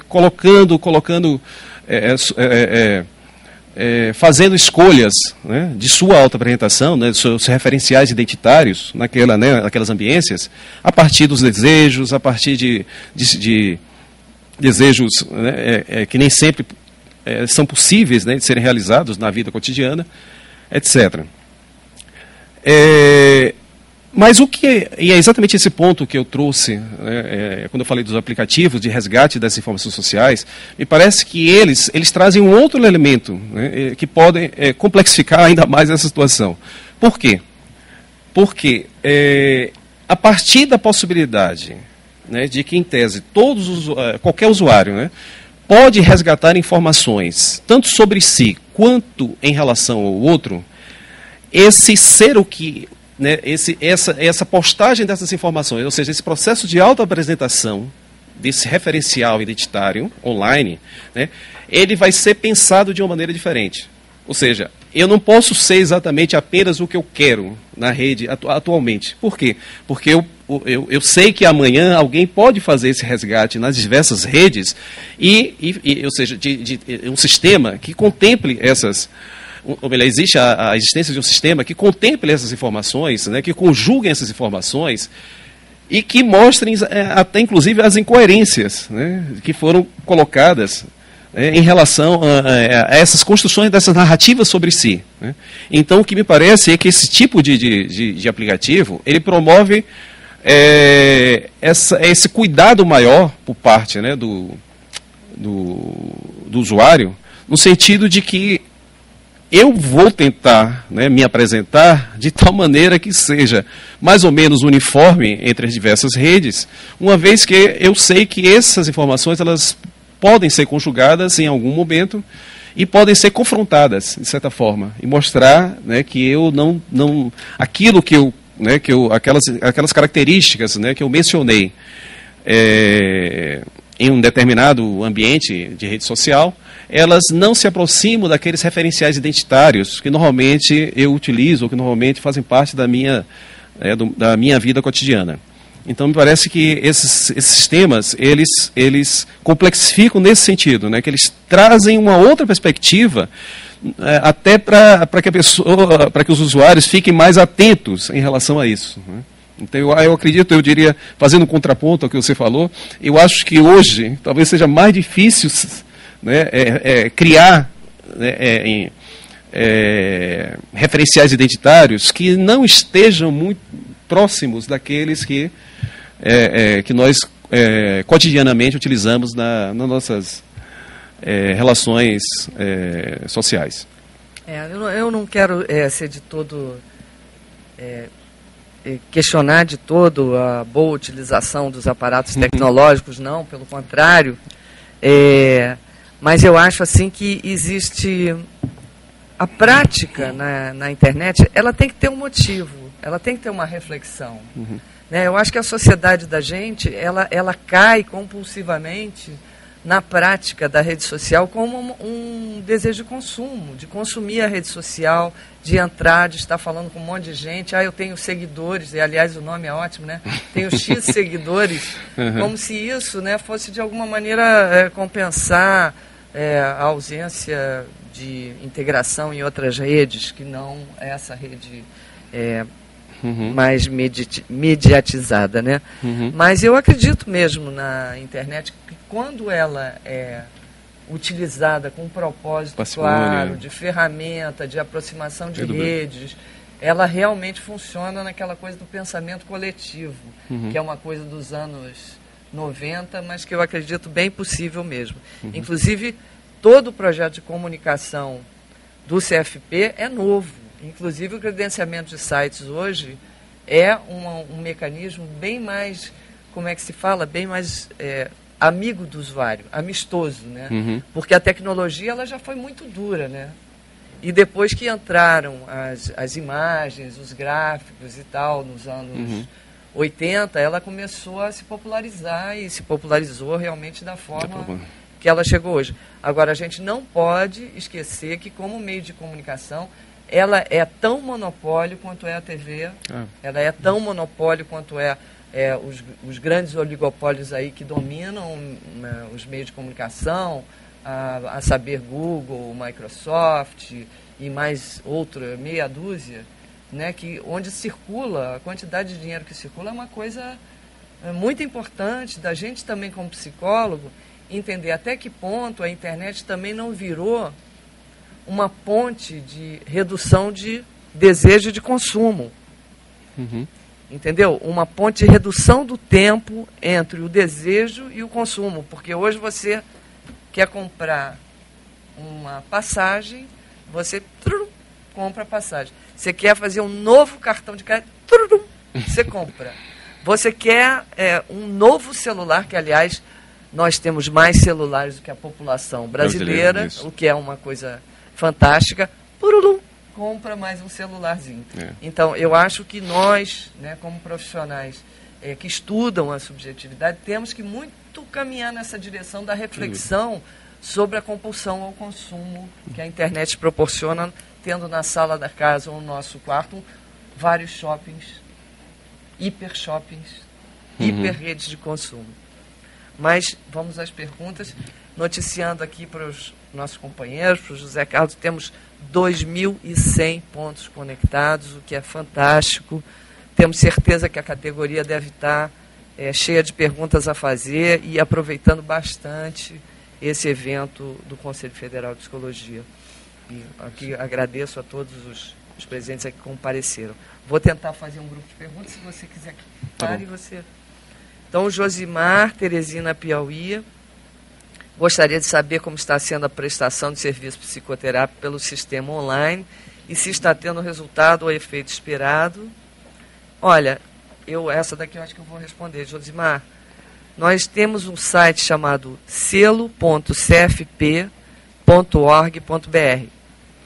fazendo escolhas, né, de sua auto-apresentação, né, de seus referenciais identitários naquelas ambiências, a partir dos desejos, a partir de desejos, né, que nem sempre são possíveis, né, de serem realizados na vida cotidiana, etc. Mas e é exatamente esse ponto que eu trouxe, né, quando eu falei dos aplicativos de resgate das informações sociais, me parece que eles trazem um outro elemento, né, que podem complexificar ainda mais essa situação. Por quê? Porque a partir da possibilidade, né, de que, em tese, qualquer usuário, né, pode resgatar informações, tanto sobre si, quanto em relação ao outro, esse ser o que, né, essa postagem dessas informações, ou seja, esse processo de autoapresentação desse referencial identitário online, né, ele vai ser pensado de uma maneira diferente. Ou seja, eu não posso ser exatamente apenas o que eu quero na rede atualmente. Por quê? Porque eu sei que amanhã alguém pode fazer esse resgate nas diversas redes, ou seja, de um sistema que contemple essas... Ou melhor, existe a existência de um sistema que contemple essas informações, né, que conjuguem essas informações e que mostrem até, inclusive, as incoerências, né, que foram colocadas em relação a essas construções dessas narrativas sobre si, né? Então, o que me parece é que esse tipo de aplicativo, ele promove esse cuidado maior por parte, né, do usuário, no sentido de que eu vou tentar, né, me apresentar de tal maneira que seja mais ou menos uniforme entre as diversas redes, uma vez que eu sei que essas informações, elas podem ser conjugadas em algum momento e podem ser confrontadas, de certa forma, e mostrar, né, que eu não aquilo que eu, né, aquelas características, né, que eu mencionei em um determinado ambiente de rede social, elas não se aproximam daqueles referenciais identitários que normalmente eu utilizo, ou que normalmente fazem parte da minha vida cotidiana. Então, me parece que esses sistemas, eles complexificam nesse sentido, né, que eles trazem uma outra perspectiva, até para que os usuários fiquem mais atentos em relação a isso, né. Então, eu acredito, eu diria, fazendo um contraponto ao que você falou, eu acho que hoje talvez seja mais difícil, né, criar, né, referenciais identitários que não estejam muito próximos daqueles que nós cotidianamente utilizamos nas nossas relações sociais. Eu não quero ser de todo questionar de todo a boa utilização dos aparatos tecnológicos, não, pelo contrário, mas eu acho assim que existe a prática na internet, ela tem que ter um motivo, ela tem que ter uma reflexão. Uhum. Né? Eu acho que a sociedade da gente, ela cai compulsivamente na prática da rede social como um desejo de consumo, de consumir a rede social, de entrar, de estar falando com um monte de gente. Eu tenho seguidores, e aliás o nome é ótimo, né? Tenho X seguidores, como se isso, né, fosse de alguma maneira compensar a ausência de integração em outras redes, que não essa rede mais mediatizada, né? Mas eu acredito mesmo na internet que quando ela é utilizada com um propósito claro, de ferramenta, de aproximação de redes, ela realmente funciona naquela coisa do pensamento coletivo, que é uma coisa dos anos 90, mas que eu acredito bem possível mesmo. Inclusive, todo o projeto de comunicação do CFP é novo. Inclusive, o credenciamento de sites hoje é um mecanismo bem mais, como é que se fala, bem mais amigo do usuário, amistoso, né? Porque a tecnologia ela já foi muito dura, né? E depois que entraram as imagens, os gráficos e tal, nos anos 80, ela começou a se popularizar e se popularizou realmente da forma que ela chegou hoje. Agora, a gente não pode esquecer que, como meio de comunicação, ela é tão monopólio quanto é a TV, ela é tão monopólio quanto os grandes oligopólios aí que dominam os meios de comunicação, a saber Google, Microsoft e mais outra meia dúzia, né, onde circula, a quantidade de dinheiro que circula é uma coisa muito importante da gente também como psicólogo entender até que ponto a internet também não virou uma ponte de redução de desejo de consumo. Entendeu? Uma ponte de redução do tempo entre o desejo e o consumo. Porque hoje você quer comprar uma passagem, você compra a passagem. Você quer fazer um novo cartão de crédito, você compra. Você quer um novo celular, que aliás nós temos mais celulares do que a população brasileira, o que é uma coisa fantástica, purulum, compra mais um celularzinho. Então, eu acho que nós, né, como profissionais que estudam a subjetividade, temos que muito caminhar nessa direção da reflexão sobre a compulsão ao consumo que a internet proporciona, tendo na sala da casa ou no nosso quarto vários shoppings, hiper shoppings, hiper redes de consumo. Mas vamos às perguntas. Noticiando aqui para os nossos companheiros, para o José Carlos, temos 2.100 pontos conectados, o que é fantástico. Temos certeza que a categoria deve estar cheia de perguntas a fazer e aproveitando bastante esse evento do Conselho Federal de Psicologia. E aqui agradeço a todos os presentes que compareceram. Vou tentar fazer um grupo de perguntas, se você quiser que pare, você... Então, Josimar, Teresina, Piauí. Gostaria de saber como está sendo a prestação de serviço psicoterápico pelo sistema online e se está tendo resultado ou efeito esperado. Olha, essa daqui eu acho que eu vou responder, Josimar. Nós temos um site chamado selo.cfp.org.br,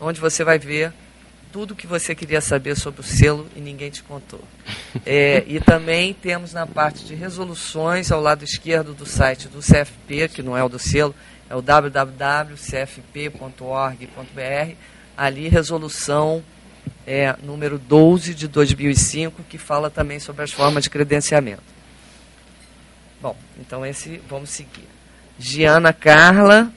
onde você vai ver tudo o que você queria saber sobre o selo e ninguém te contou. E também temos na parte de resoluções, ao lado esquerdo do site do CFP, que não é o do selo, é o www.cfp.org.br, ali resolução número 12 de 2005, que fala também sobre as formas de credenciamento. Bom, então vamos seguir. Giana Carla,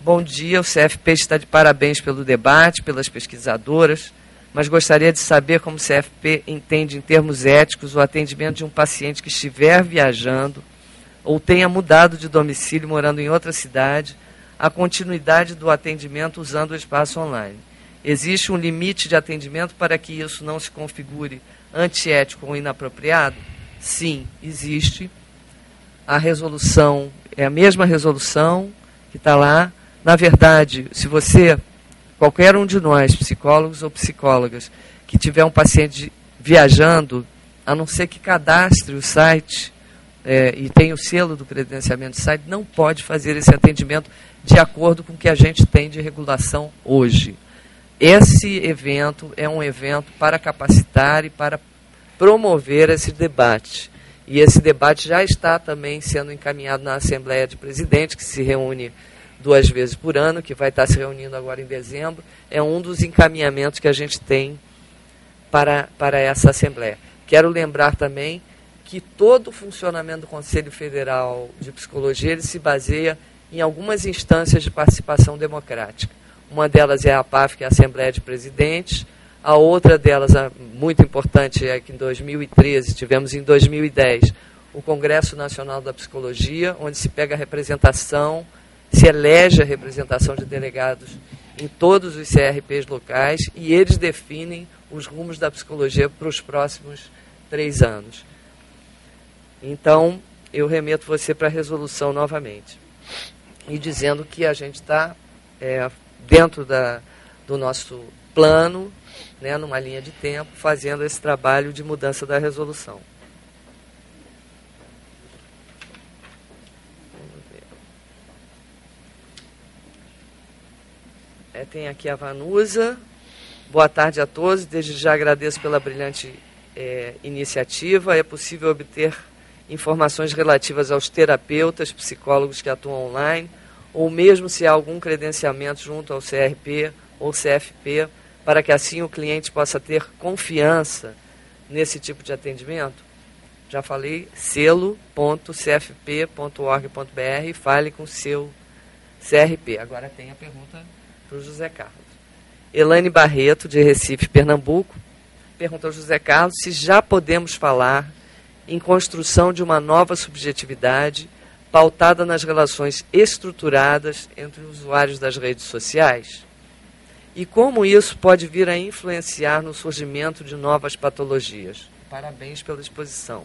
bom dia, o CFP está de parabéns pelo debate, pelas pesquisadoras, mas gostaria de saber como o CFP entende em termos éticos o atendimento de um paciente que estiver viajando ou tenha mudado de domicílio morando em outra cidade, a continuidade do atendimento usando o espaço online. Existe um limite de atendimento para que isso não se configure antiético ou inapropriado? Sim, existe. A resolução é a mesma resolução que está lá. Na verdade, se qualquer um de nós, psicólogos ou psicólogas, que tiver um paciente viajando, a não ser que cadastre o site e tenha o selo do credenciamento do site, não pode fazer esse atendimento de acordo com o que a gente tem de regulação hoje. Esse evento é um evento para capacitar e para promover esse debate. E esse debate já está também sendo encaminhado na Assembleia de Presidentes, que se reúne 2 vezes por ano, que vai estar se reunindo agora em dezembro. É um dos encaminhamentos que a gente tem para essa Assembleia. Quero lembrar também que todo o funcionamento do Conselho Federal de Psicologia ele se baseia em algumas instâncias de participação democrática. Uma delas é a APAF, que é a Assembleia de Presidentes. A outra delas, muito importante, é que em 2013, tivemos em 2010, o Congresso Nacional da Psicologia, onde se pega a representação, se elege a representação de delegados em todos os CRPs locais e eles definem os rumos da psicologia para os próximos 3 anos. Então, eu remeto você para a resolução novamente. E dizendo que a gente está dentro do nosso plano, né, numa linha de tempo, fazendo esse trabalho de mudança da resolução. Tem aqui a Vanusa. Boa tarde a todos. Desde já agradeço pela brilhante iniciativa. É possível obter informações relativas aos terapeutas, psicólogos que atuam online, ou mesmo se há algum credenciamento junto ao CRP ou CFP, para que assim o cliente possa ter confiança nesse tipo de atendimento? Já falei, selo.cfp.org.br, fale com o seu CRP. Agora tem a pergunta para o José Carlos. Elaine Barreto, de Recife, Pernambuco, pergunta ao José Carlos se já podemos falar em construção de uma nova subjetividade pautada nas relações estruturadas entre os usuários das redes sociais? E como isso pode vir a influenciar no surgimento de novas patologias? Parabéns pela exposição.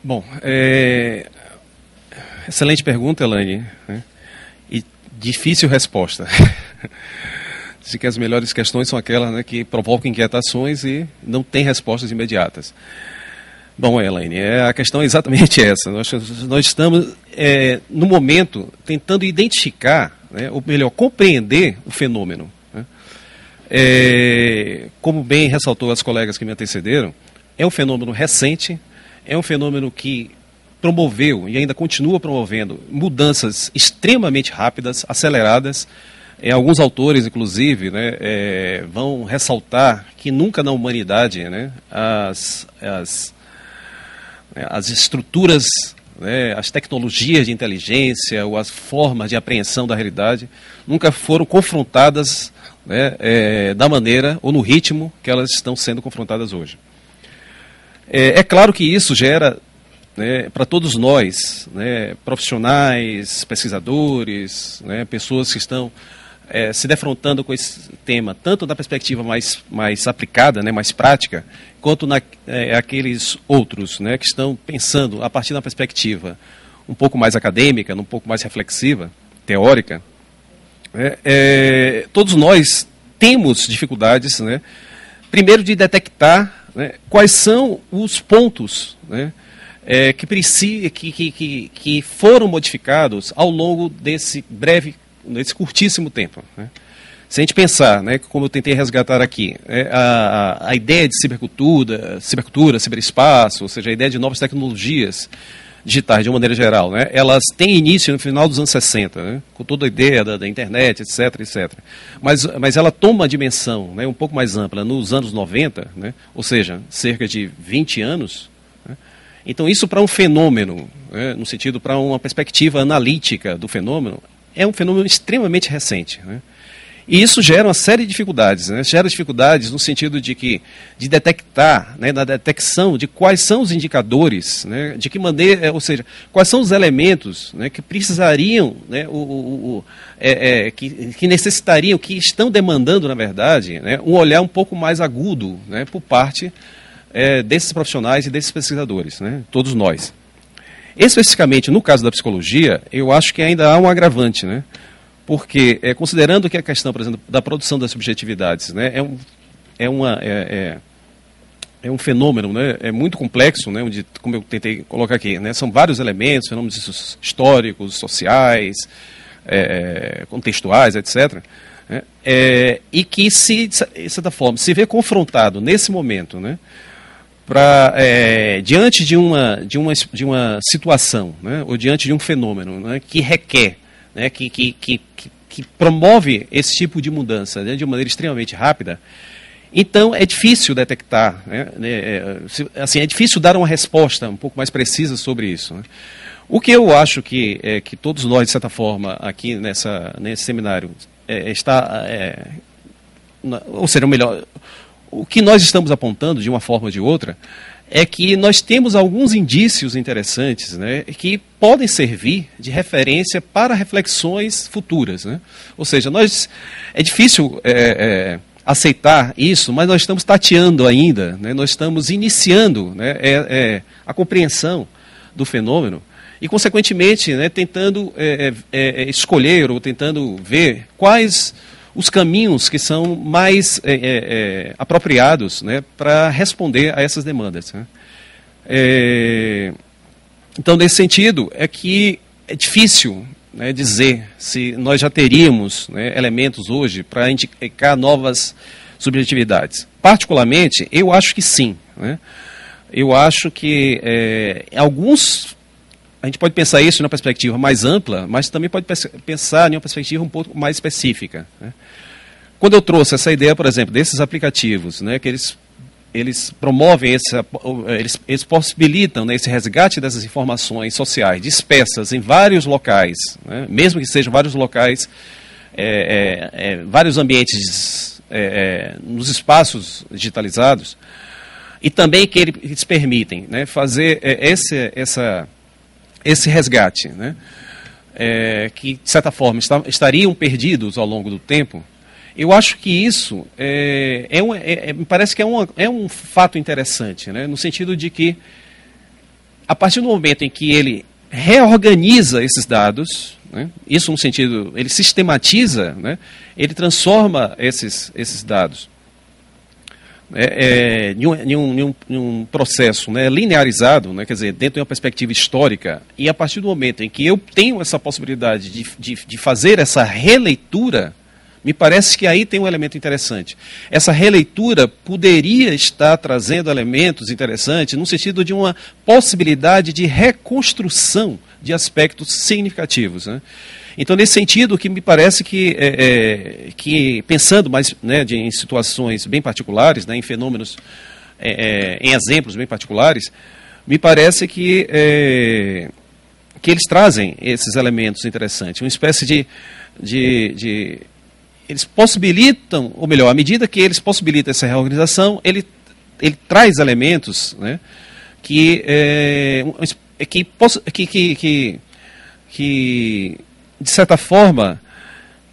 Bom, excelente pergunta, Elaine, né? E difícil resposta. Diz que as melhores questões são aquelas, né, que provocam inquietações e não têm respostas imediatas. Bom, Elaine, a questão é exatamente essa. Nós estamos, no momento, tentando identificar, né, ou melhor, compreender o fenômeno. Né? Como bem ressaltou as colegas que me antecederam, é um fenômeno recente, é um fenômeno que promoveu e ainda continua promovendo mudanças extremamente rápidas, aceleradas. Alguns autores, inclusive, né, vão ressaltar que nunca na humanidade, né, as estruturas, né, as tecnologias de inteligência ou as formas de apreensão da realidade nunca foram confrontadas, né, da maneira ou no ritmo que elas estão sendo confrontadas hoje. É claro que isso gera, né, para todos nós, né, profissionais, pesquisadores, né, pessoas que estão se defrontando com esse tema, tanto da perspectiva mais aplicada, né, mais prática, quanto aqueles outros, né, que estão pensando a partir da perspectiva um pouco mais acadêmica, um pouco mais reflexiva, teórica. Todos nós temos dificuldades, né, primeiro de detectar, né, quais são os pontos, né, que foram modificados ao longo desse curtíssimo tempo. Né? Se a gente pensar, né, como eu tentei resgatar aqui, a ideia de cibercultura, ciberespaço, ou seja, a ideia de novas tecnologias digitais de uma maneira geral, né, elas têm início no final dos anos 60, né, com toda a ideia da internet, etc, etc. Mas ela toma uma dimensão, né, um pouco mais ampla nos anos 90, né, ou seja, cerca de 20 anos. Né. Então isso para um fenômeno, né, no sentido para uma perspectiva analítica do fenômeno, é um fenômeno extremamente recente. Né? E isso gera uma série de dificuldades. Né? Gera dificuldades no sentido de detectar, né, na detecção de quais são os indicadores, né, de que maneira, ou seja, quais são os elementos, né, que precisariam, né, que necessitariam, que estão demandando, na verdade, né, um olhar um pouco mais agudo, né, por parte desses profissionais e desses pesquisadores, né, todos nós. Especificamente no caso da psicologia, eu acho que ainda há um agravante, né? Porque, considerando que a questão, por exemplo, da produção das subjetividades, né, é um fenômeno, né, muito complexo, né, onde, como eu tentei colocar aqui, né, são vários elementos, fenômenos históricos, sociais, contextuais, etc., né, e que, de certa forma, se vê confrontado nesse momento, né, diante de uma situação, né, ou diante de um fenômeno, né, que requer, né, que promove esse tipo de mudança, né, de uma maneira extremamente rápida, então é difícil detectar, né, assim, é difícil dar uma resposta um pouco mais precisa sobre isso. Né. O que eu acho que todos nós, de certa forma, aqui nesse seminário, ou seja, melhor, o que nós estamos apontando, de uma forma ou de outra, é que nós temos alguns indícios interessantes, né, que podem servir de referência para reflexões futuras. Né? Ou seja, é difícil aceitar isso, mas nós estamos tateando ainda, né, nós estamos iniciando, né, a compreensão do fenômeno e, consequentemente, né, tentando escolher ou tentando ver quais os caminhos que são mais apropriados, né, para responder a essas demandas. Né. Então, nesse sentido, é que é difícil, né, dizer se nós já teríamos, né, elementos hoje para indicar novas subjetividades. Particularmente, eu acho que sim. Né. Eu acho que alguns... A gente pode pensar isso em uma perspectiva mais ampla, mas também pode pensar em uma perspectiva um pouco mais específica. Né? Quando eu trouxe essa ideia, por exemplo, desses aplicativos, né, que eles promovem, eles possibilitam, né, esse resgate dessas informações sociais dispersas em vários locais, né, mesmo que sejam vários locais, vários ambientes nos espaços digitalizados, e também que eles permitem, né, fazer esse resgate, né, que, de certa forma, estariam perdidos ao longo do tempo. Eu acho que isso me parece que é um fato interessante, né, no sentido de que, a partir do momento em que ele reorganiza esses dados, né, isso no sentido, ele sistematiza, né, ele transforma esses dados em um processo, né, linearizado, né, quer dizer, dentro de uma perspectiva histórica, e a partir do momento em que eu tenho essa possibilidade de fazer essa releitura, me parece que aí tem um elemento interessante. Essa releitura poderia estar trazendo elementos interessantes no sentido de uma possibilidade de reconstrução de aspectos significativos, né? Então, nesse sentido, que me parece que pensando mais, né, em situações bem particulares, né, em fenômenos, em exemplos bem particulares, me parece que eles trazem esses elementos interessantes, uma espécie de eles possibilitam, ou melhor, à medida que eles possibilitam essa reorganização, ele traz elementos, né, que de certa forma,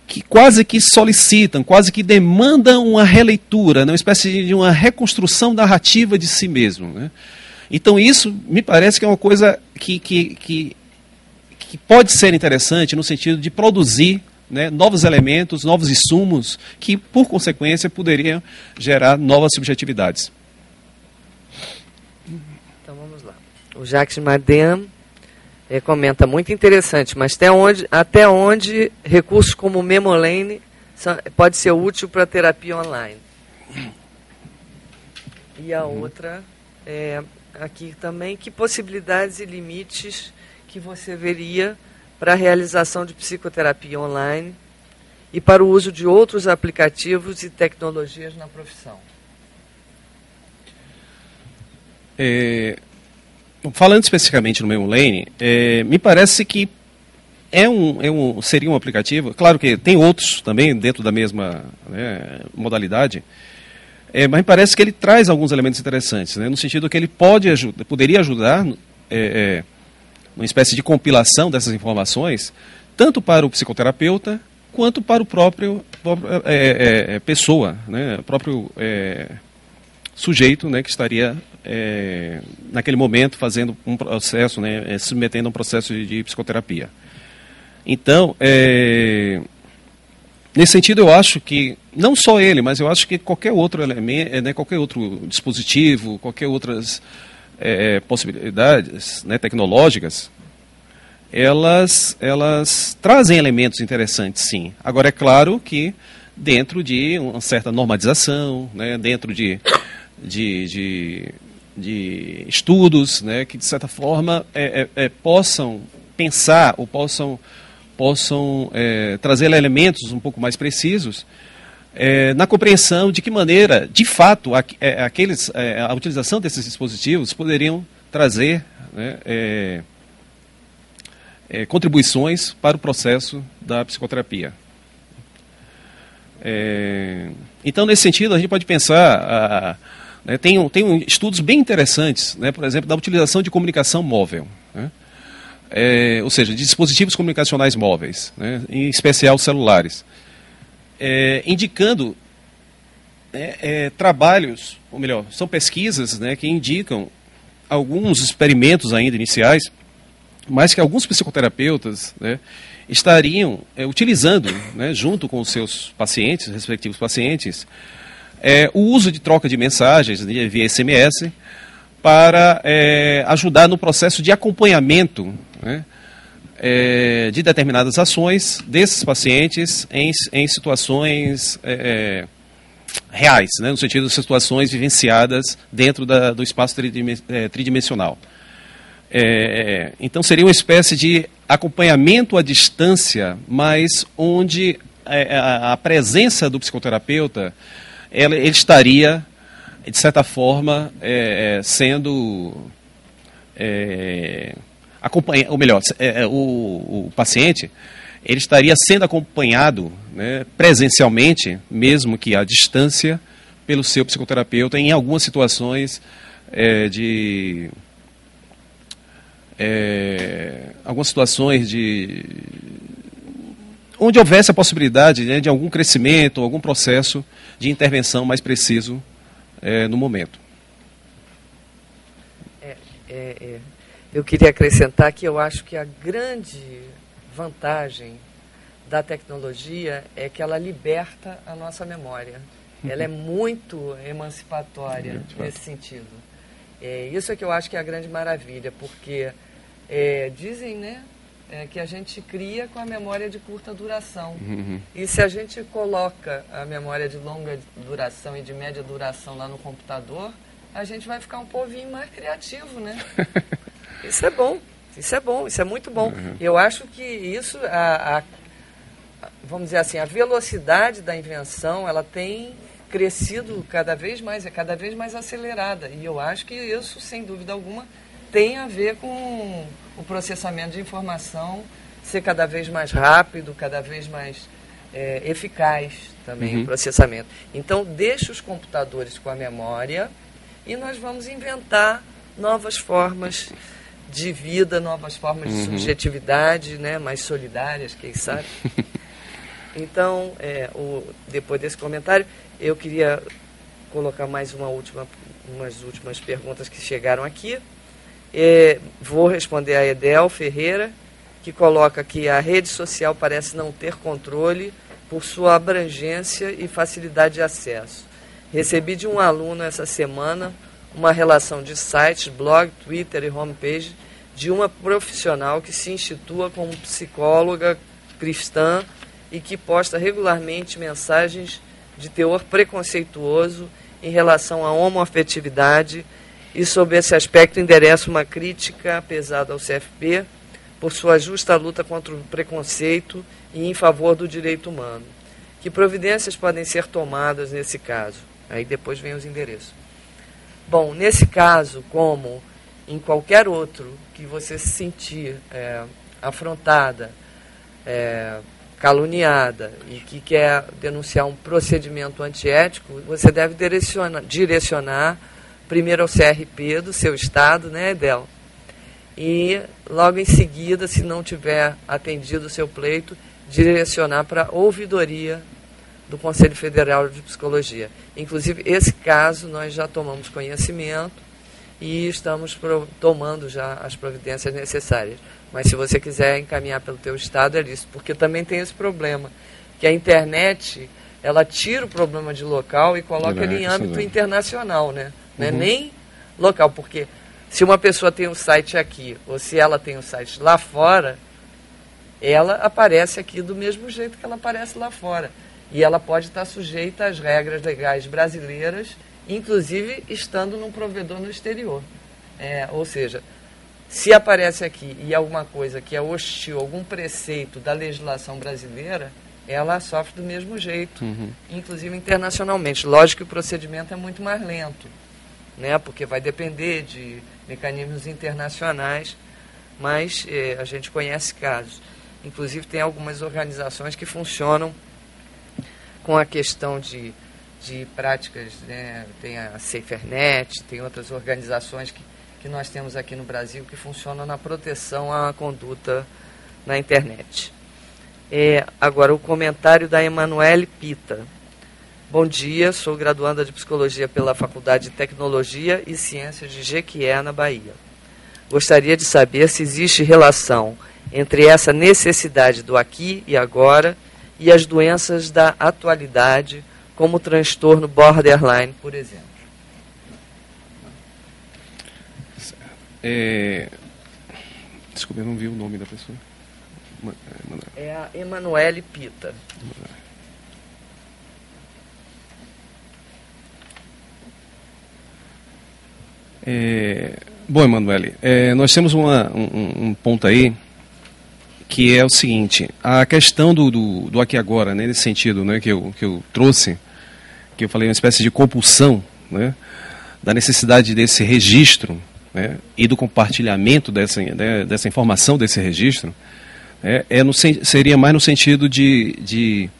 que quase que solicitam, quase que demandam uma releitura, né, uma espécie de uma reconstrução narrativa de si mesmo, né? Então isso me parece que é uma coisa que pode ser interessante no sentido de produzir, né, novos elementos, novos insumos, que, por consequência, poderiam gerar novas subjetividades. Então, vamos lá. O Jacques Maritain comenta, muito interessante, mas até onde recursos como Memolane pode ser útil para terapia online? E a outra, aqui também, que possibilidades e limites que você veria para a realização de psicoterapia online e para o uso de outros aplicativos e tecnologias na profissão? Falando especificamente no Memolane, me parece que seria um aplicativo, claro que tem outros também dentro da mesma, né, modalidade, mas me parece que ele traz alguns elementos interessantes, né, no sentido que ele poderia ajudar uma espécie de compilação dessas informações, tanto para o psicoterapeuta, quanto para o próprio pessoa, né, o próprio sujeito, né, que estaria naquele momento fazendo um processo, né, submetendo a um processo de psicoterapia. Então, nesse sentido, eu acho que, não só ele, mas eu acho que qualquer outro elemento, né, qualquer outro dispositivo, qualquer outras possibilidades, né, tecnológicas, elas trazem elementos interessantes, sim. Agora, é claro que dentro de uma certa normalização, né, dentro de estudos, né, que, de certa forma, possam pensar ou possam trazer elementos um pouco mais precisos na compreensão de que maneira, de fato, a utilização desses dispositivos poderiam trazer, né, contribuições para o processo da psicoterapia. Então, nesse sentido, a gente pode pensar, né, tem estudos bem interessantes, né, por exemplo, da utilização de comunicação móvel, né, ou seja, de dispositivos comunicacionais móveis, né, em especial celulares, indicando trabalhos, ou melhor, são pesquisas, né, que indicam alguns experimentos ainda iniciais, mas que alguns psicoterapeutas, né, estariam utilizando, né, junto com os seus pacientes, respectivos pacientes, o uso de troca de mensagens via SMS para ajudar no processo de acompanhamento, né, de determinadas ações desses pacientes em situações reais, né, no sentido de situações vivenciadas dentro do espaço tridimensional. Então seria uma espécie de acompanhamento à distância, mas onde a presença do psicoterapeuta ele estaria, de certa forma, sendo acompanhado, ou melhor, o paciente ele estaria sendo acompanhado, né, presencialmente, mesmo que à distância, pelo seu psicoterapeuta em algumas situações onde houvesse a possibilidade, né, de algum crescimento, algum processo de intervenção mais preciso no momento. Eu queria acrescentar que eu acho que a grande vantagem da tecnologia é que ela liberta a nossa memória. ela é muito emancipatória nesse sentido. Isso é que eu acho que é a grande maravilha, porque dizem, né, que a gente cria com a memória de curta duração. E se a gente coloca a memória de longa duração e de média duração lá no computador, a gente vai ficar um povinho mais criativo, né? Isso é bom, isso é muito bom. Eu acho que isso, vamos dizer assim, a velocidade da invenção, ela tem crescido cada vez mais, é cada vez mais acelerada. E eu acho que isso, sem dúvida alguma, tem a ver com o processamento de informação ser cada vez mais rápido, cada vez mais eficaz também o processamento. Então, deixa os computadores com a memória e nós vamos inventar novas formas de vida, novas formas de subjetividade, né, mais solidárias, quem sabe. Então, depois desse comentário, eu queria colocar mais umas últimas perguntas que chegaram aqui. Vou responder a Edel Ferreira, que coloca que a rede social parece não ter controle por sua abrangência e facilidade de acesso. Recebi de um aluno essa semana uma relação de sites, blog, Twitter e homepage de uma profissional que se institua como psicóloga cristã e que posta regularmente mensagens de teor preconceituoso em relação à homoafetividade e, sob esse aspecto, endereça uma crítica pesada ao CFP por sua justa luta contra o preconceito e em favor do direito humano. Que providências podem ser tomadas nesse caso? Aí depois vem os endereços. Bom, nesse caso, como em qualquer outro que você se sentir afrontada, caluniada e que quer denunciar um procedimento antiético, você deve direcionar primeiro ao CRP do seu estado, né, Edel? E logo em seguida, se não tiver atendido o seu pleito, direcionar para a ouvidoria do Conselho Federal de Psicologia. Inclusive, esse caso nós já tomamos conhecimento e estamos tomando já as providências necessárias. Mas se você quiser encaminhar pelo teu estado, é isso. Porque também tem esse problema, que a internet, ela tira o problema de local e coloca ele em âmbito internacional, né? Não é nem local, porque se uma pessoa tem um site aqui, ou se ela tem um site lá fora, ela aparece aqui do mesmo jeito que ela aparece lá fora. E ela pode estar sujeita às regras legais brasileiras, inclusive estando num provedor no exterior. Ou seja, se aparece aqui e alguma coisa que é hostil, algum preceito da legislação brasileira, ela sofre do mesmo jeito, inclusive internacionalmente. Lógico que o procedimento é muito mais lento, né, porque vai depender de mecanismos internacionais, mas a gente conhece casos. Inclusive tem algumas organizações que funcionam com a questão de práticas, né? Tem a SaferNet, tem outras organizações que nós temos aqui no Brasil que funcionam na proteção à conduta na internet. Agora, o comentário da Emanuele Pita. Bom dia, sou graduanda de Psicologia pela Faculdade de Tecnologia e Ciências de Jequié, na Bahia. Gostaria de saber se existe relação entre essa necessidade do aqui e agora e as doenças da atualidade, como o transtorno borderline, por exemplo. Desculpa, eu não vi o nome da pessoa. É a Emanuele Pita. Bom, Emanuele, nós temos um ponto aí que é o seguinte: a questão do aqui e agora, né, nesse sentido, né, que eu trouxe, que eu falei, uma espécie de compulsão, né, da necessidade desse registro, né, e do compartilhamento dessa informação, desse registro, seria mais no sentido de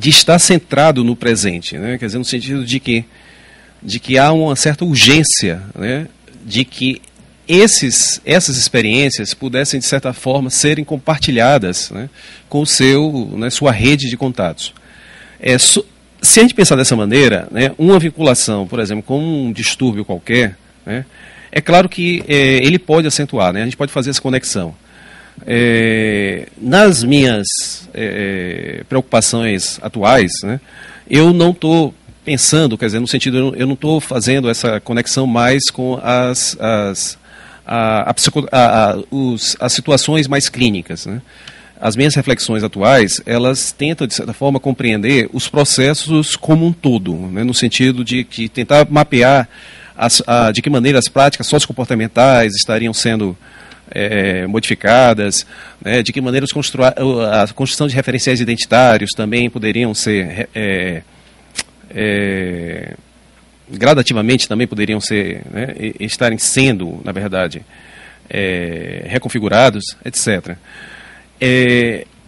estar centrado no presente, né, quer dizer, no sentido de que há uma certa urgência, né, de que essas experiências pudessem, de certa forma, serem compartilhadas, né, com sua rede de contatos. Se a gente pensar dessa maneira, né, uma vinculação, por exemplo, com um distúrbio qualquer, né, é claro que ele pode acentuar, né, a gente pode fazer essa conexão. Nas minhas preocupações atuais, né, eu não estou pensando, quer dizer, no sentido, eu não estou fazendo essa conexão mais com as situações mais clínicas, né? As minhas reflexões atuais, elas tentam, de certa forma, compreender os processos como um todo, né? No sentido de tentar mapear de que maneira as práticas sociocomportamentais estariam sendo modificadas, né? De que maneira a construção de referenciais identitários também poderiam ser gradativamente também poderiam ser, né, estarem sendo, na verdade, reconfigurados, etc.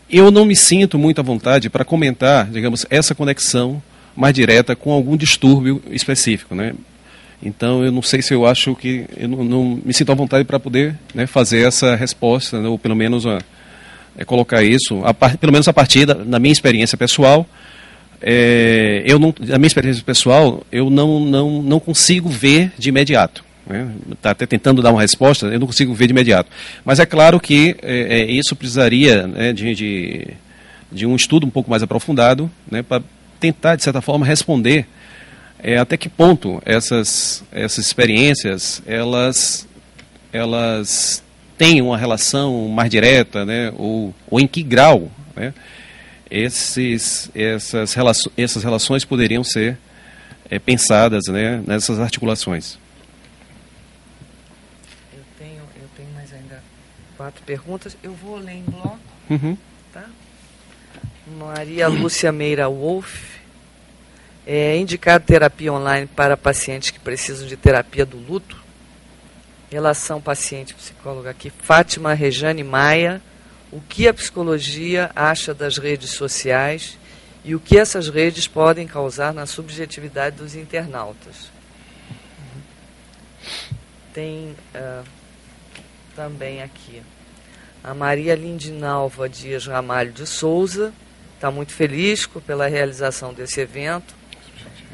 Eu não me sinto muito à vontade para comentar, digamos, essa conexão mais direta com algum distúrbio específico, né? Então, eu não sei se eu acho que... Eu não me sinto à vontade para poder, né, fazer essa resposta, né, ou pelo menos colocar isso, pelo menos a partir da minha experiência pessoal. Na minha experiência pessoal, eu não consigo ver de imediato. Está até tentando dar uma resposta, eu não consigo ver de imediato. Mas é claro que isso precisaria, né, de um estudo um pouco mais aprofundado, né, para tentar, de certa forma, responder até que ponto essas experiências elas têm uma relação mais direta, né, ou em que grau, né, essas relações poderiam ser pensadas, né, nessas articulações. Eu tenho mais ainda 4 perguntas. Eu vou ler em bloco. Uhum. Tá? Maria Lúcia Meira Wolff. É indicado terapia online para pacientes que precisam de terapia do luto? Relação paciente-psicóloga aqui. Fátima Rejane Maia. O que a psicologia acha das redes sociais e o que essas redes podem causar na subjetividade dos internautas? Tem também aqui a Maria Lindinalva Dias Ramalho de Souza, está muito feliz pela realização desse evento,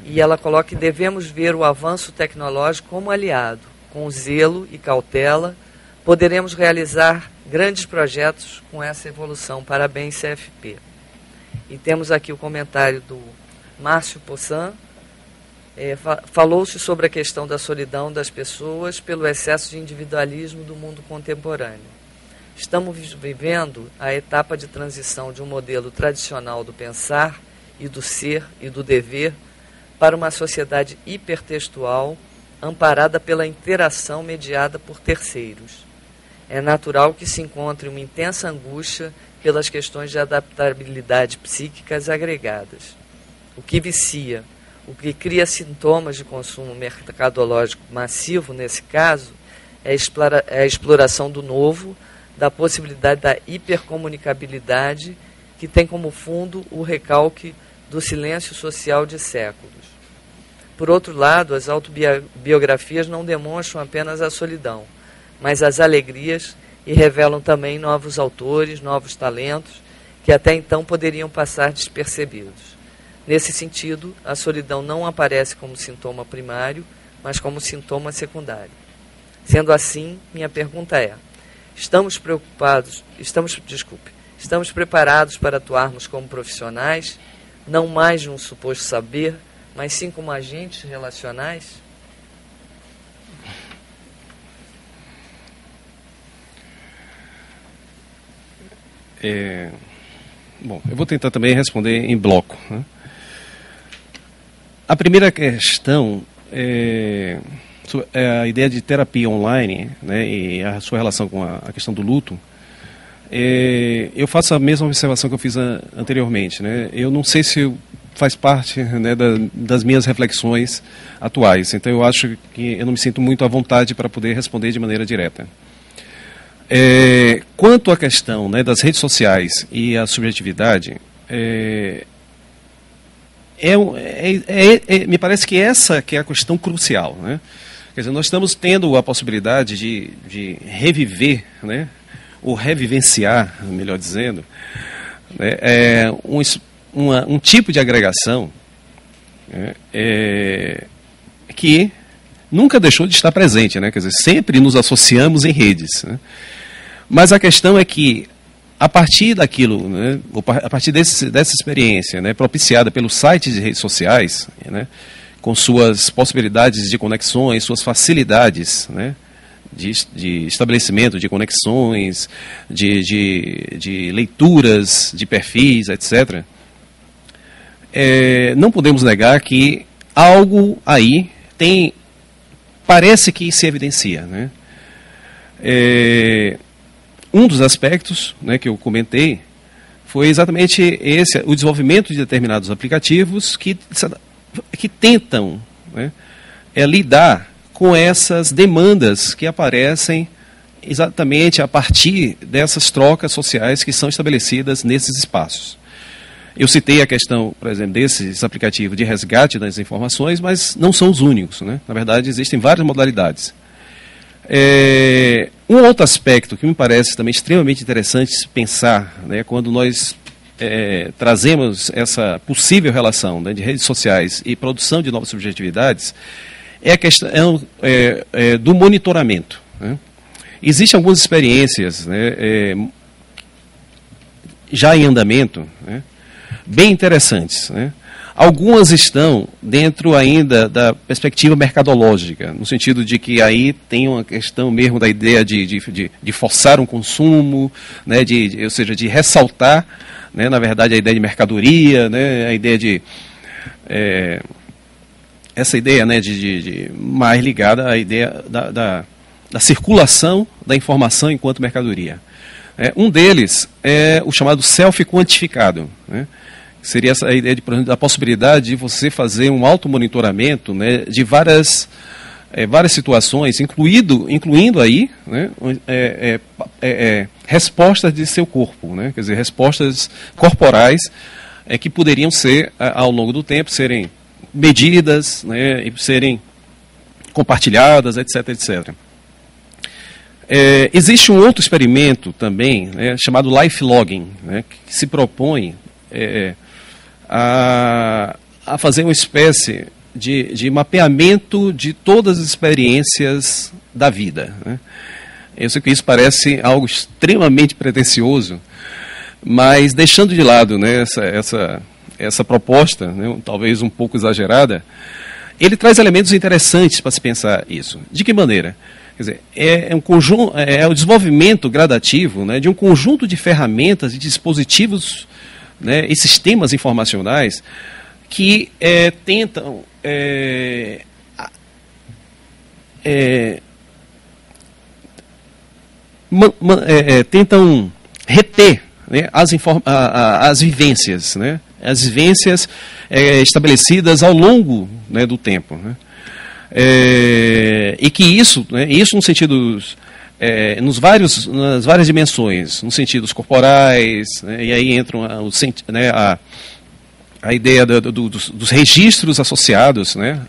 e ela coloca que devemos ver o avanço tecnológico como aliado. Com zelo e cautela, poderemos realizar grandes projetos com essa evolução. Parabéns, CFP. E temos aqui o comentário do Márcio Poçan. Falou-se sobre a questão da solidão das pessoas pelo excesso de individualismo do mundo contemporâneo. Estamos vivendo a etapa de transição de um modelo tradicional do pensar e do ser e do dever para uma sociedade hipertextual amparada pela interação mediada por terceiros. É natural que se encontre uma intensa angústia pelas questões de adaptabilidade psíquicas agregadas. O que vicia, o que cria sintomas de consumo mercadológico massivo, nesse caso, é a exploração do novo, da possibilidade da hipercomunicabilidade, que tem como fundo o recalque do silêncio social de séculos. Por outro lado, as autobiografias não demonstram apenas a solidão, mas as alegrias, e revelam também novos autores, novos talentos, que até então poderiam passar despercebidos. Nesse sentido, a solidão não aparece como sintoma primário, mas como sintoma secundário. Sendo assim, minha pergunta é: estamos preparados para atuarmos como profissionais, não mais de um suposto saber, mas sim como agentes relacionais? Bom, eu vou tentar também responder em bloco, né? A primeira questão é a ideia de terapia online, né, e a sua relação com a questão do luto. Eu faço a mesma observação que eu fiz anteriormente, né? Eu não sei se faz parte, né, das minhas reflexões atuais, então eu acho que eu não me sinto muito à vontade para poder responder de maneira direta. Quanto à questão, né, das redes sociais e a subjetividade, me parece que essa que é a questão crucial, né? Quer dizer, nós estamos tendo a possibilidade de reviver, né, ou revivenciar, melhor dizendo, né, um tipo de agregação, né, que nunca deixou de estar presente, né? Quer dizer, sempre nos associamos em redes, né? Mas a questão é que a partir daquilo, né, a partir dessa experiência, né, propiciada pelos sites de redes sociais, né, com suas possibilidades de conexões, suas facilidades, né, de estabelecimento de conexões, de leituras de perfis, etc., não podemos negar que algo aí parece que se evidencia, né? Um dos aspectos, né, que eu comentei foi exatamente esse, o desenvolvimento de determinados aplicativos que tentam, né, lidar com essas demandas que aparecem exatamente a partir dessas trocas sociais que são estabelecidas nesses espaços. Eu citei a questão, por exemplo, desses aplicativos de resgate das informações, mas não são os únicos, né? Na verdade, existem várias modalidades. Um outro aspecto que me parece também extremamente interessante pensar, né, quando nós trazemos essa possível relação, né, de redes sociais e produção de novas subjetividades, é a questão do monitoramento, né? Existem algumas experiências, né, já em andamento, né, bem interessantes, né? Algumas estão dentro ainda da perspectiva mercadológica, no sentido de que aí tem uma questão mesmo da ideia de forçar um consumo, né, ou seja, de ressaltar, né, na verdade, a ideia de mercadoria, né, a ideia de... essa ideia, né, de mais ligada à ideia da circulação da informação enquanto mercadoria. Um deles é o chamado self-quantificado, né? Seria essa ideia da possibilidade de você fazer um automonitoramento, né, de várias situações, incluindo aí, né, respostas de seu corpo, né, quer dizer, respostas corporais que poderiam ser, ao longo do tempo, serem medidas, né, e serem compartilhadas, etc., etc. Existe um outro experimento também, né, chamado life logging, né, que se propõe a fazer uma espécie de mapeamento de todas as experiências da vida, né? Eu sei que isso parece algo extremamente pretensioso, mas deixando de lado, né, essa proposta, né, talvez um pouco exagerada, ele traz elementos interessantes para se pensar isso. De que maneira? Quer dizer, é o desenvolvimento gradativo, né, de um conjunto de ferramentas e dispositivos, né, e sistemas informacionais que tentam reter, né, as vivências, né, estabelecidas ao longo, né, do tempo, né, e que isso no sentido nas várias dimensões, nos sentidos corporais, né, e aí entram a ideia dos registros associados, né,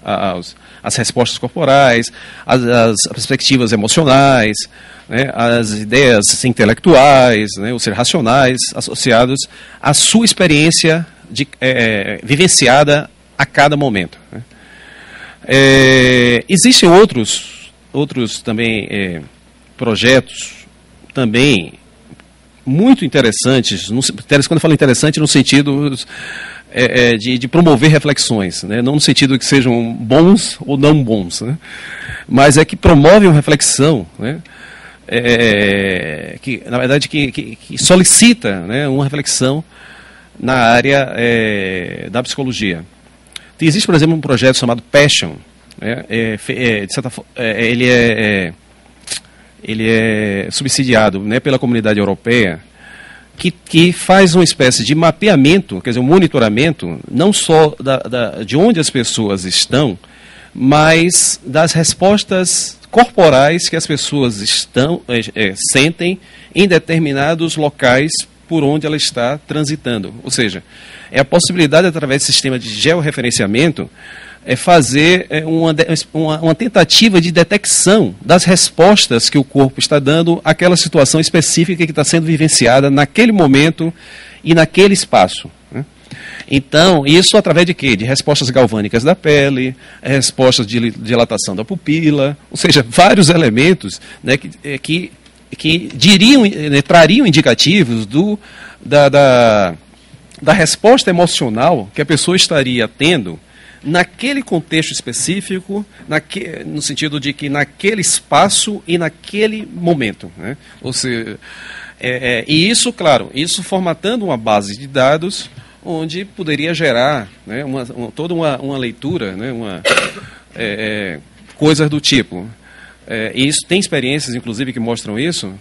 às respostas corporais, as perspectivas emocionais, né, as ideias intelectuais, né, ou seja, racionais, associados à sua experiência vivenciada a cada momento, né. Existem outros também projetos também muito interessantes, quando eu falo interessante no sentido de promover reflexões, né? Não no sentido que sejam bons ou não bons, né? Mas que promovem uma reflexão, né? Que na verdade que solicita, né, uma reflexão na área da psicologia. Existe, por exemplo, um projeto chamado Passion, né? De certa forma, ele é subsidiado, né, pela Comunidade Europeia, que faz uma espécie de mapeamento, quer dizer, um monitoramento, não só de onde as pessoas estão, mas das respostas corporais que as pessoas sentem em determinados locais por onde ela está transitando. Ou seja, é a possibilidade, através do sistema de georreferenciamento, fazer uma tentativa de detecção das respostas que o corpo está dando àquela situação específica que está sendo vivenciada naquele momento e naquele espaço, né? Então, isso através de quê? De respostas galvânicas da pele, respostas de dilatação da pupila, ou seja, vários elementos, né, que que trariam indicativos da resposta emocional que a pessoa estaria tendo naquele contexto específico, no sentido de que naquele espaço e naquele momento, né? Ou seja, e isso, claro, isso formatando uma base de dados onde poderia gerar, né, toda uma leitura, né, coisas do tipo. E isso tem experiências, inclusive, que mostram isso.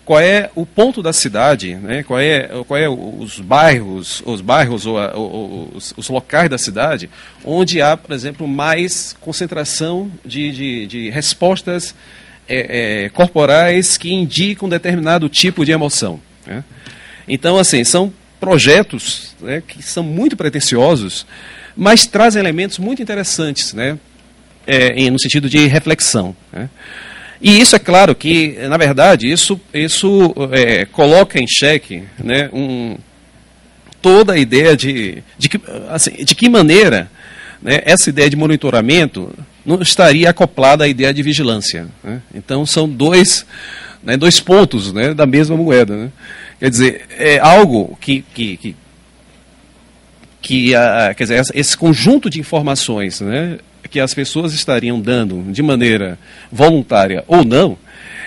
Qual é o ponto da cidade, né? Qual é os bairros ou os locais da cidade onde há, por exemplo, mais concentração de respostas corporais que indicam determinado tipo de emoção, né? Então, assim, são projetos, né, que são muito pretensiosos, mas trazem elementos muito interessantes, né? No sentido de reflexão, né? E isso é claro que, na verdade, isso coloca em xeque, né, toda a ideia de que maneira, né, essa ideia de monitoramento não estaria acoplada à ideia de vigilância, né? Então são dois pontos, né, da mesma moeda, né? Quer dizer, é algo quer dizer, esse conjunto de informações, né, que as pessoas estariam dando de maneira voluntária ou não,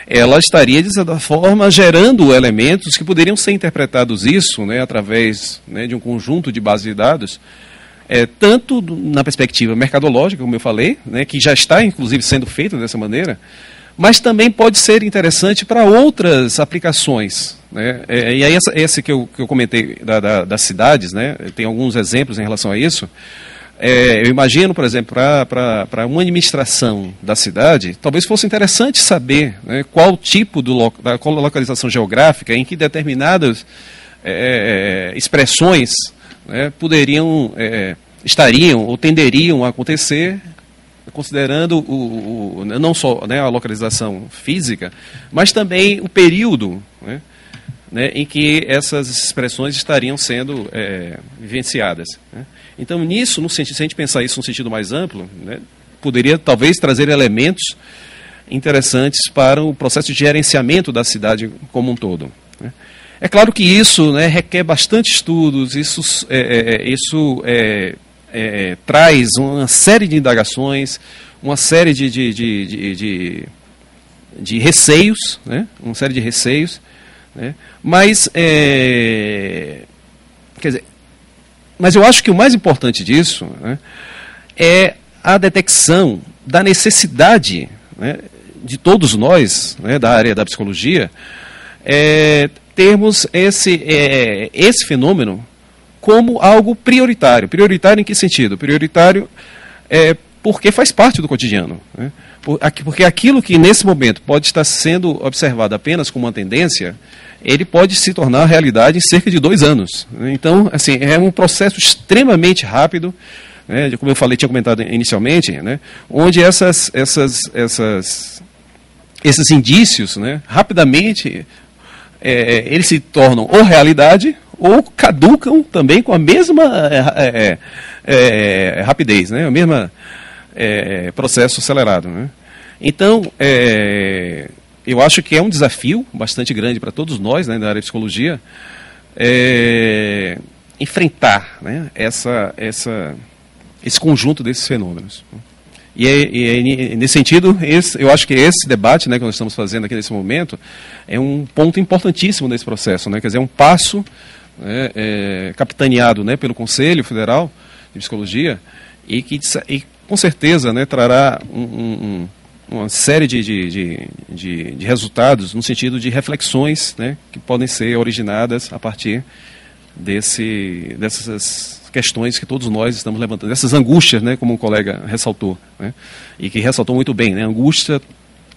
ela estaria, de certa forma, gerando elementos que poderiam ser interpretados né, através, né, de um conjunto de bases de dados, tanto na perspectiva mercadológica, como eu falei, né, que já está, inclusive, sendo feito dessa maneira, mas também pode ser interessante para outras aplicações, né? E aí esse que eu comentei das cidades, né, tem alguns exemplos em relação a isso. Eu imagino, por exemplo, para uma administração da cidade, talvez fosse interessante saber, né, qual tipo qual localização geográfica em que determinadas expressões, né, estariam ou tenderiam a acontecer, considerando não só, né, a localização física, mas também o período, né, em que essas expressões estariam sendo vivenciadas, né? Então, nisso, se a gente pensar isso num sentido mais amplo, né, poderia talvez trazer elementos interessantes para o processo de gerenciamento da cidade como um todo, né? É claro que isso, né, requer bastante estudos, isso traz uma série de indagações, uma série de receios, né, uma série de receios, né, mas quer dizer, mas eu acho que o mais importante disso, né, é a detecção da necessidade, né, de todos nós, né, da área da psicologia, termos esse fenômeno como algo prioritário. Prioritário em que sentido? Prioritário porque faz parte do cotidiano, né? Porque aquilo que nesse momento pode estar sendo observado apenas como uma tendência, ele pode se tornar realidade em cerca de 2 anos. Então, assim, é um processo extremamente rápido, né, como eu falei, tinha comentado inicialmente, né, onde esses indícios, né, rapidamente eles se tornam ou realidade ou caducam também com a mesma rapidez, né, o mesmo processo acelerado, né? Então, eu acho que é um desafio bastante grande para todos nós, né, da área de psicologia, enfrentar, né, esse conjunto desses fenômenos. E nesse sentido, eu acho que esse debate, né, que nós estamos fazendo aqui nesse momento é um ponto importantíssimo nesse processo, né, quer dizer, é um passo, né, capitaneado, né, pelo Conselho Federal de Psicologia e que com certeza, né, trará uma série de resultados no sentido de reflexões, né, que podem ser originadas a partir dessas questões que todos nós estamos levantando, dessas angústias, né, como um colega ressaltou, né, e que ressaltou muito bem, né, angústia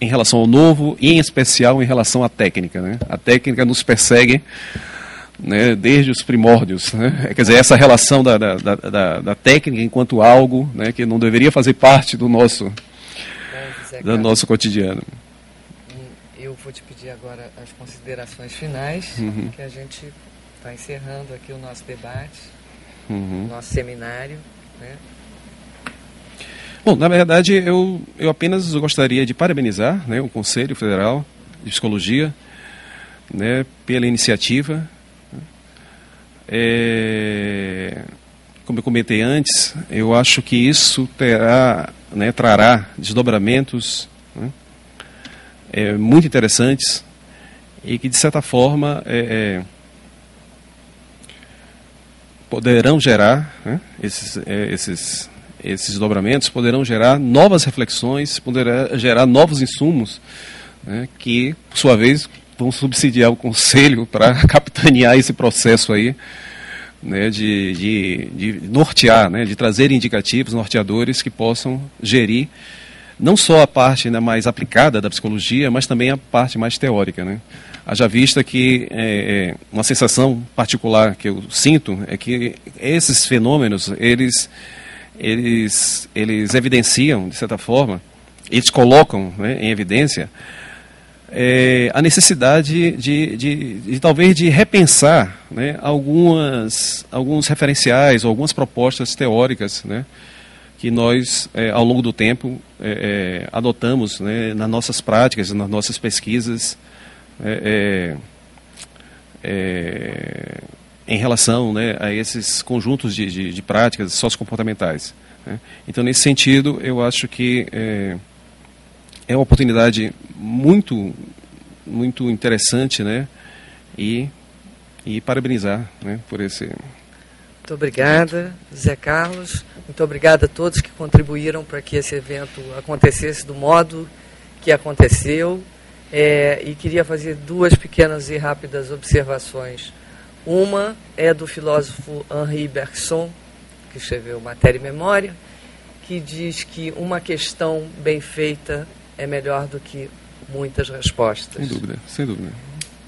em relação ao novo e em especial em relação à técnica, né? A técnica nos persegue, né, desde os primórdios, né? Quer dizer, essa relação da técnica enquanto algo, né, que não deveria fazer parte do nosso cotidiano. Eu vou te pedir agora as considerações finais, que a gente está encerrando aqui o nosso debate, nosso seminário, né? Bom, na verdade, eu apenas gostaria de parabenizar, né, o Conselho Federal, de Psicologia, né, pela iniciativa. Como eu comentei antes, eu acho que isso trará desdobramentos, né, muito interessantes e que, de certa forma, poderão gerar, né, esses desdobramentos poderão gerar novas reflexões, poderão gerar novos insumos, né, que, por sua vez, vão subsidiar o Conselho para capitanear esse processo aí, né, de nortear, né, de trazer indicativos, norteadores que possam gerir não só a parte, né, mais aplicada da psicologia, mas também a parte mais teórica, né. Haja vista que uma sensação particular que eu sinto é que esses fenômenos, eles evidenciam, de certa forma, eles colocam, né, em evidência a necessidade de talvez de repensar, né, alguns referenciais, algumas propostas teóricas, né, que nós, ao longo do tempo, adotamos, né, nas nossas práticas, nas nossas pesquisas, em relação, né, a esses conjuntos de práticas sociocomportamentais, né. Então, nesse sentido, eu acho que é uma oportunidade muito, muito interessante, né, e parabenizar, né, por esse... Muito obrigada, Zé Carlos. Muito obrigada a todos que contribuíram para que esse evento acontecesse do modo que aconteceu. E queria fazer duas pequenas e rápidas observações. Uma é do filósofo Henri Bergson, que escreveu Matéria e Memória, que diz que uma questão bem feita é melhor do que muitas respostas. Sem dúvida, sem dúvida.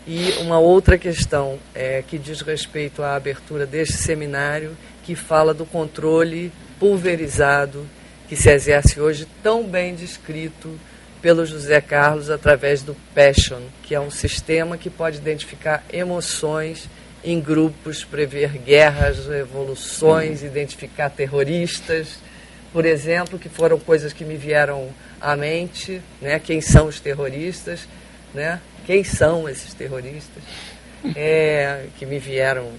E uma outra questão que diz respeito à abertura deste seminário, que fala do controle pulverizado que se exerce hoje, tão bem descrito pelo José Carlos através do Passion, que é um sistema que pode identificar emoções em grupos, prever guerras, revoluções, identificar terroristas, por exemplo, que foram coisas que me vieram à mente, né? Quem são os terroristas, né? Quem são esses terroristas? Que me vieram,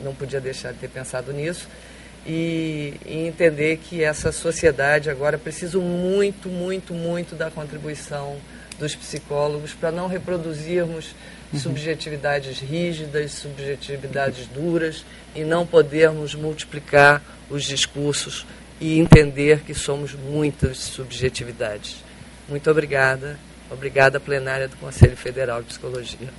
não podia deixar de ter pensado nisso, e entender que essa sociedade agora precisa muito, muito, muito da contribuição dos psicólogos para não reproduzirmos subjetividades rígidas, subjetividades duras, e não podermos multiplicar os discursos e entender que somos muitas subjetividades. Muito obrigada. Obrigada, plenária do Conselho Federal de Psicologia.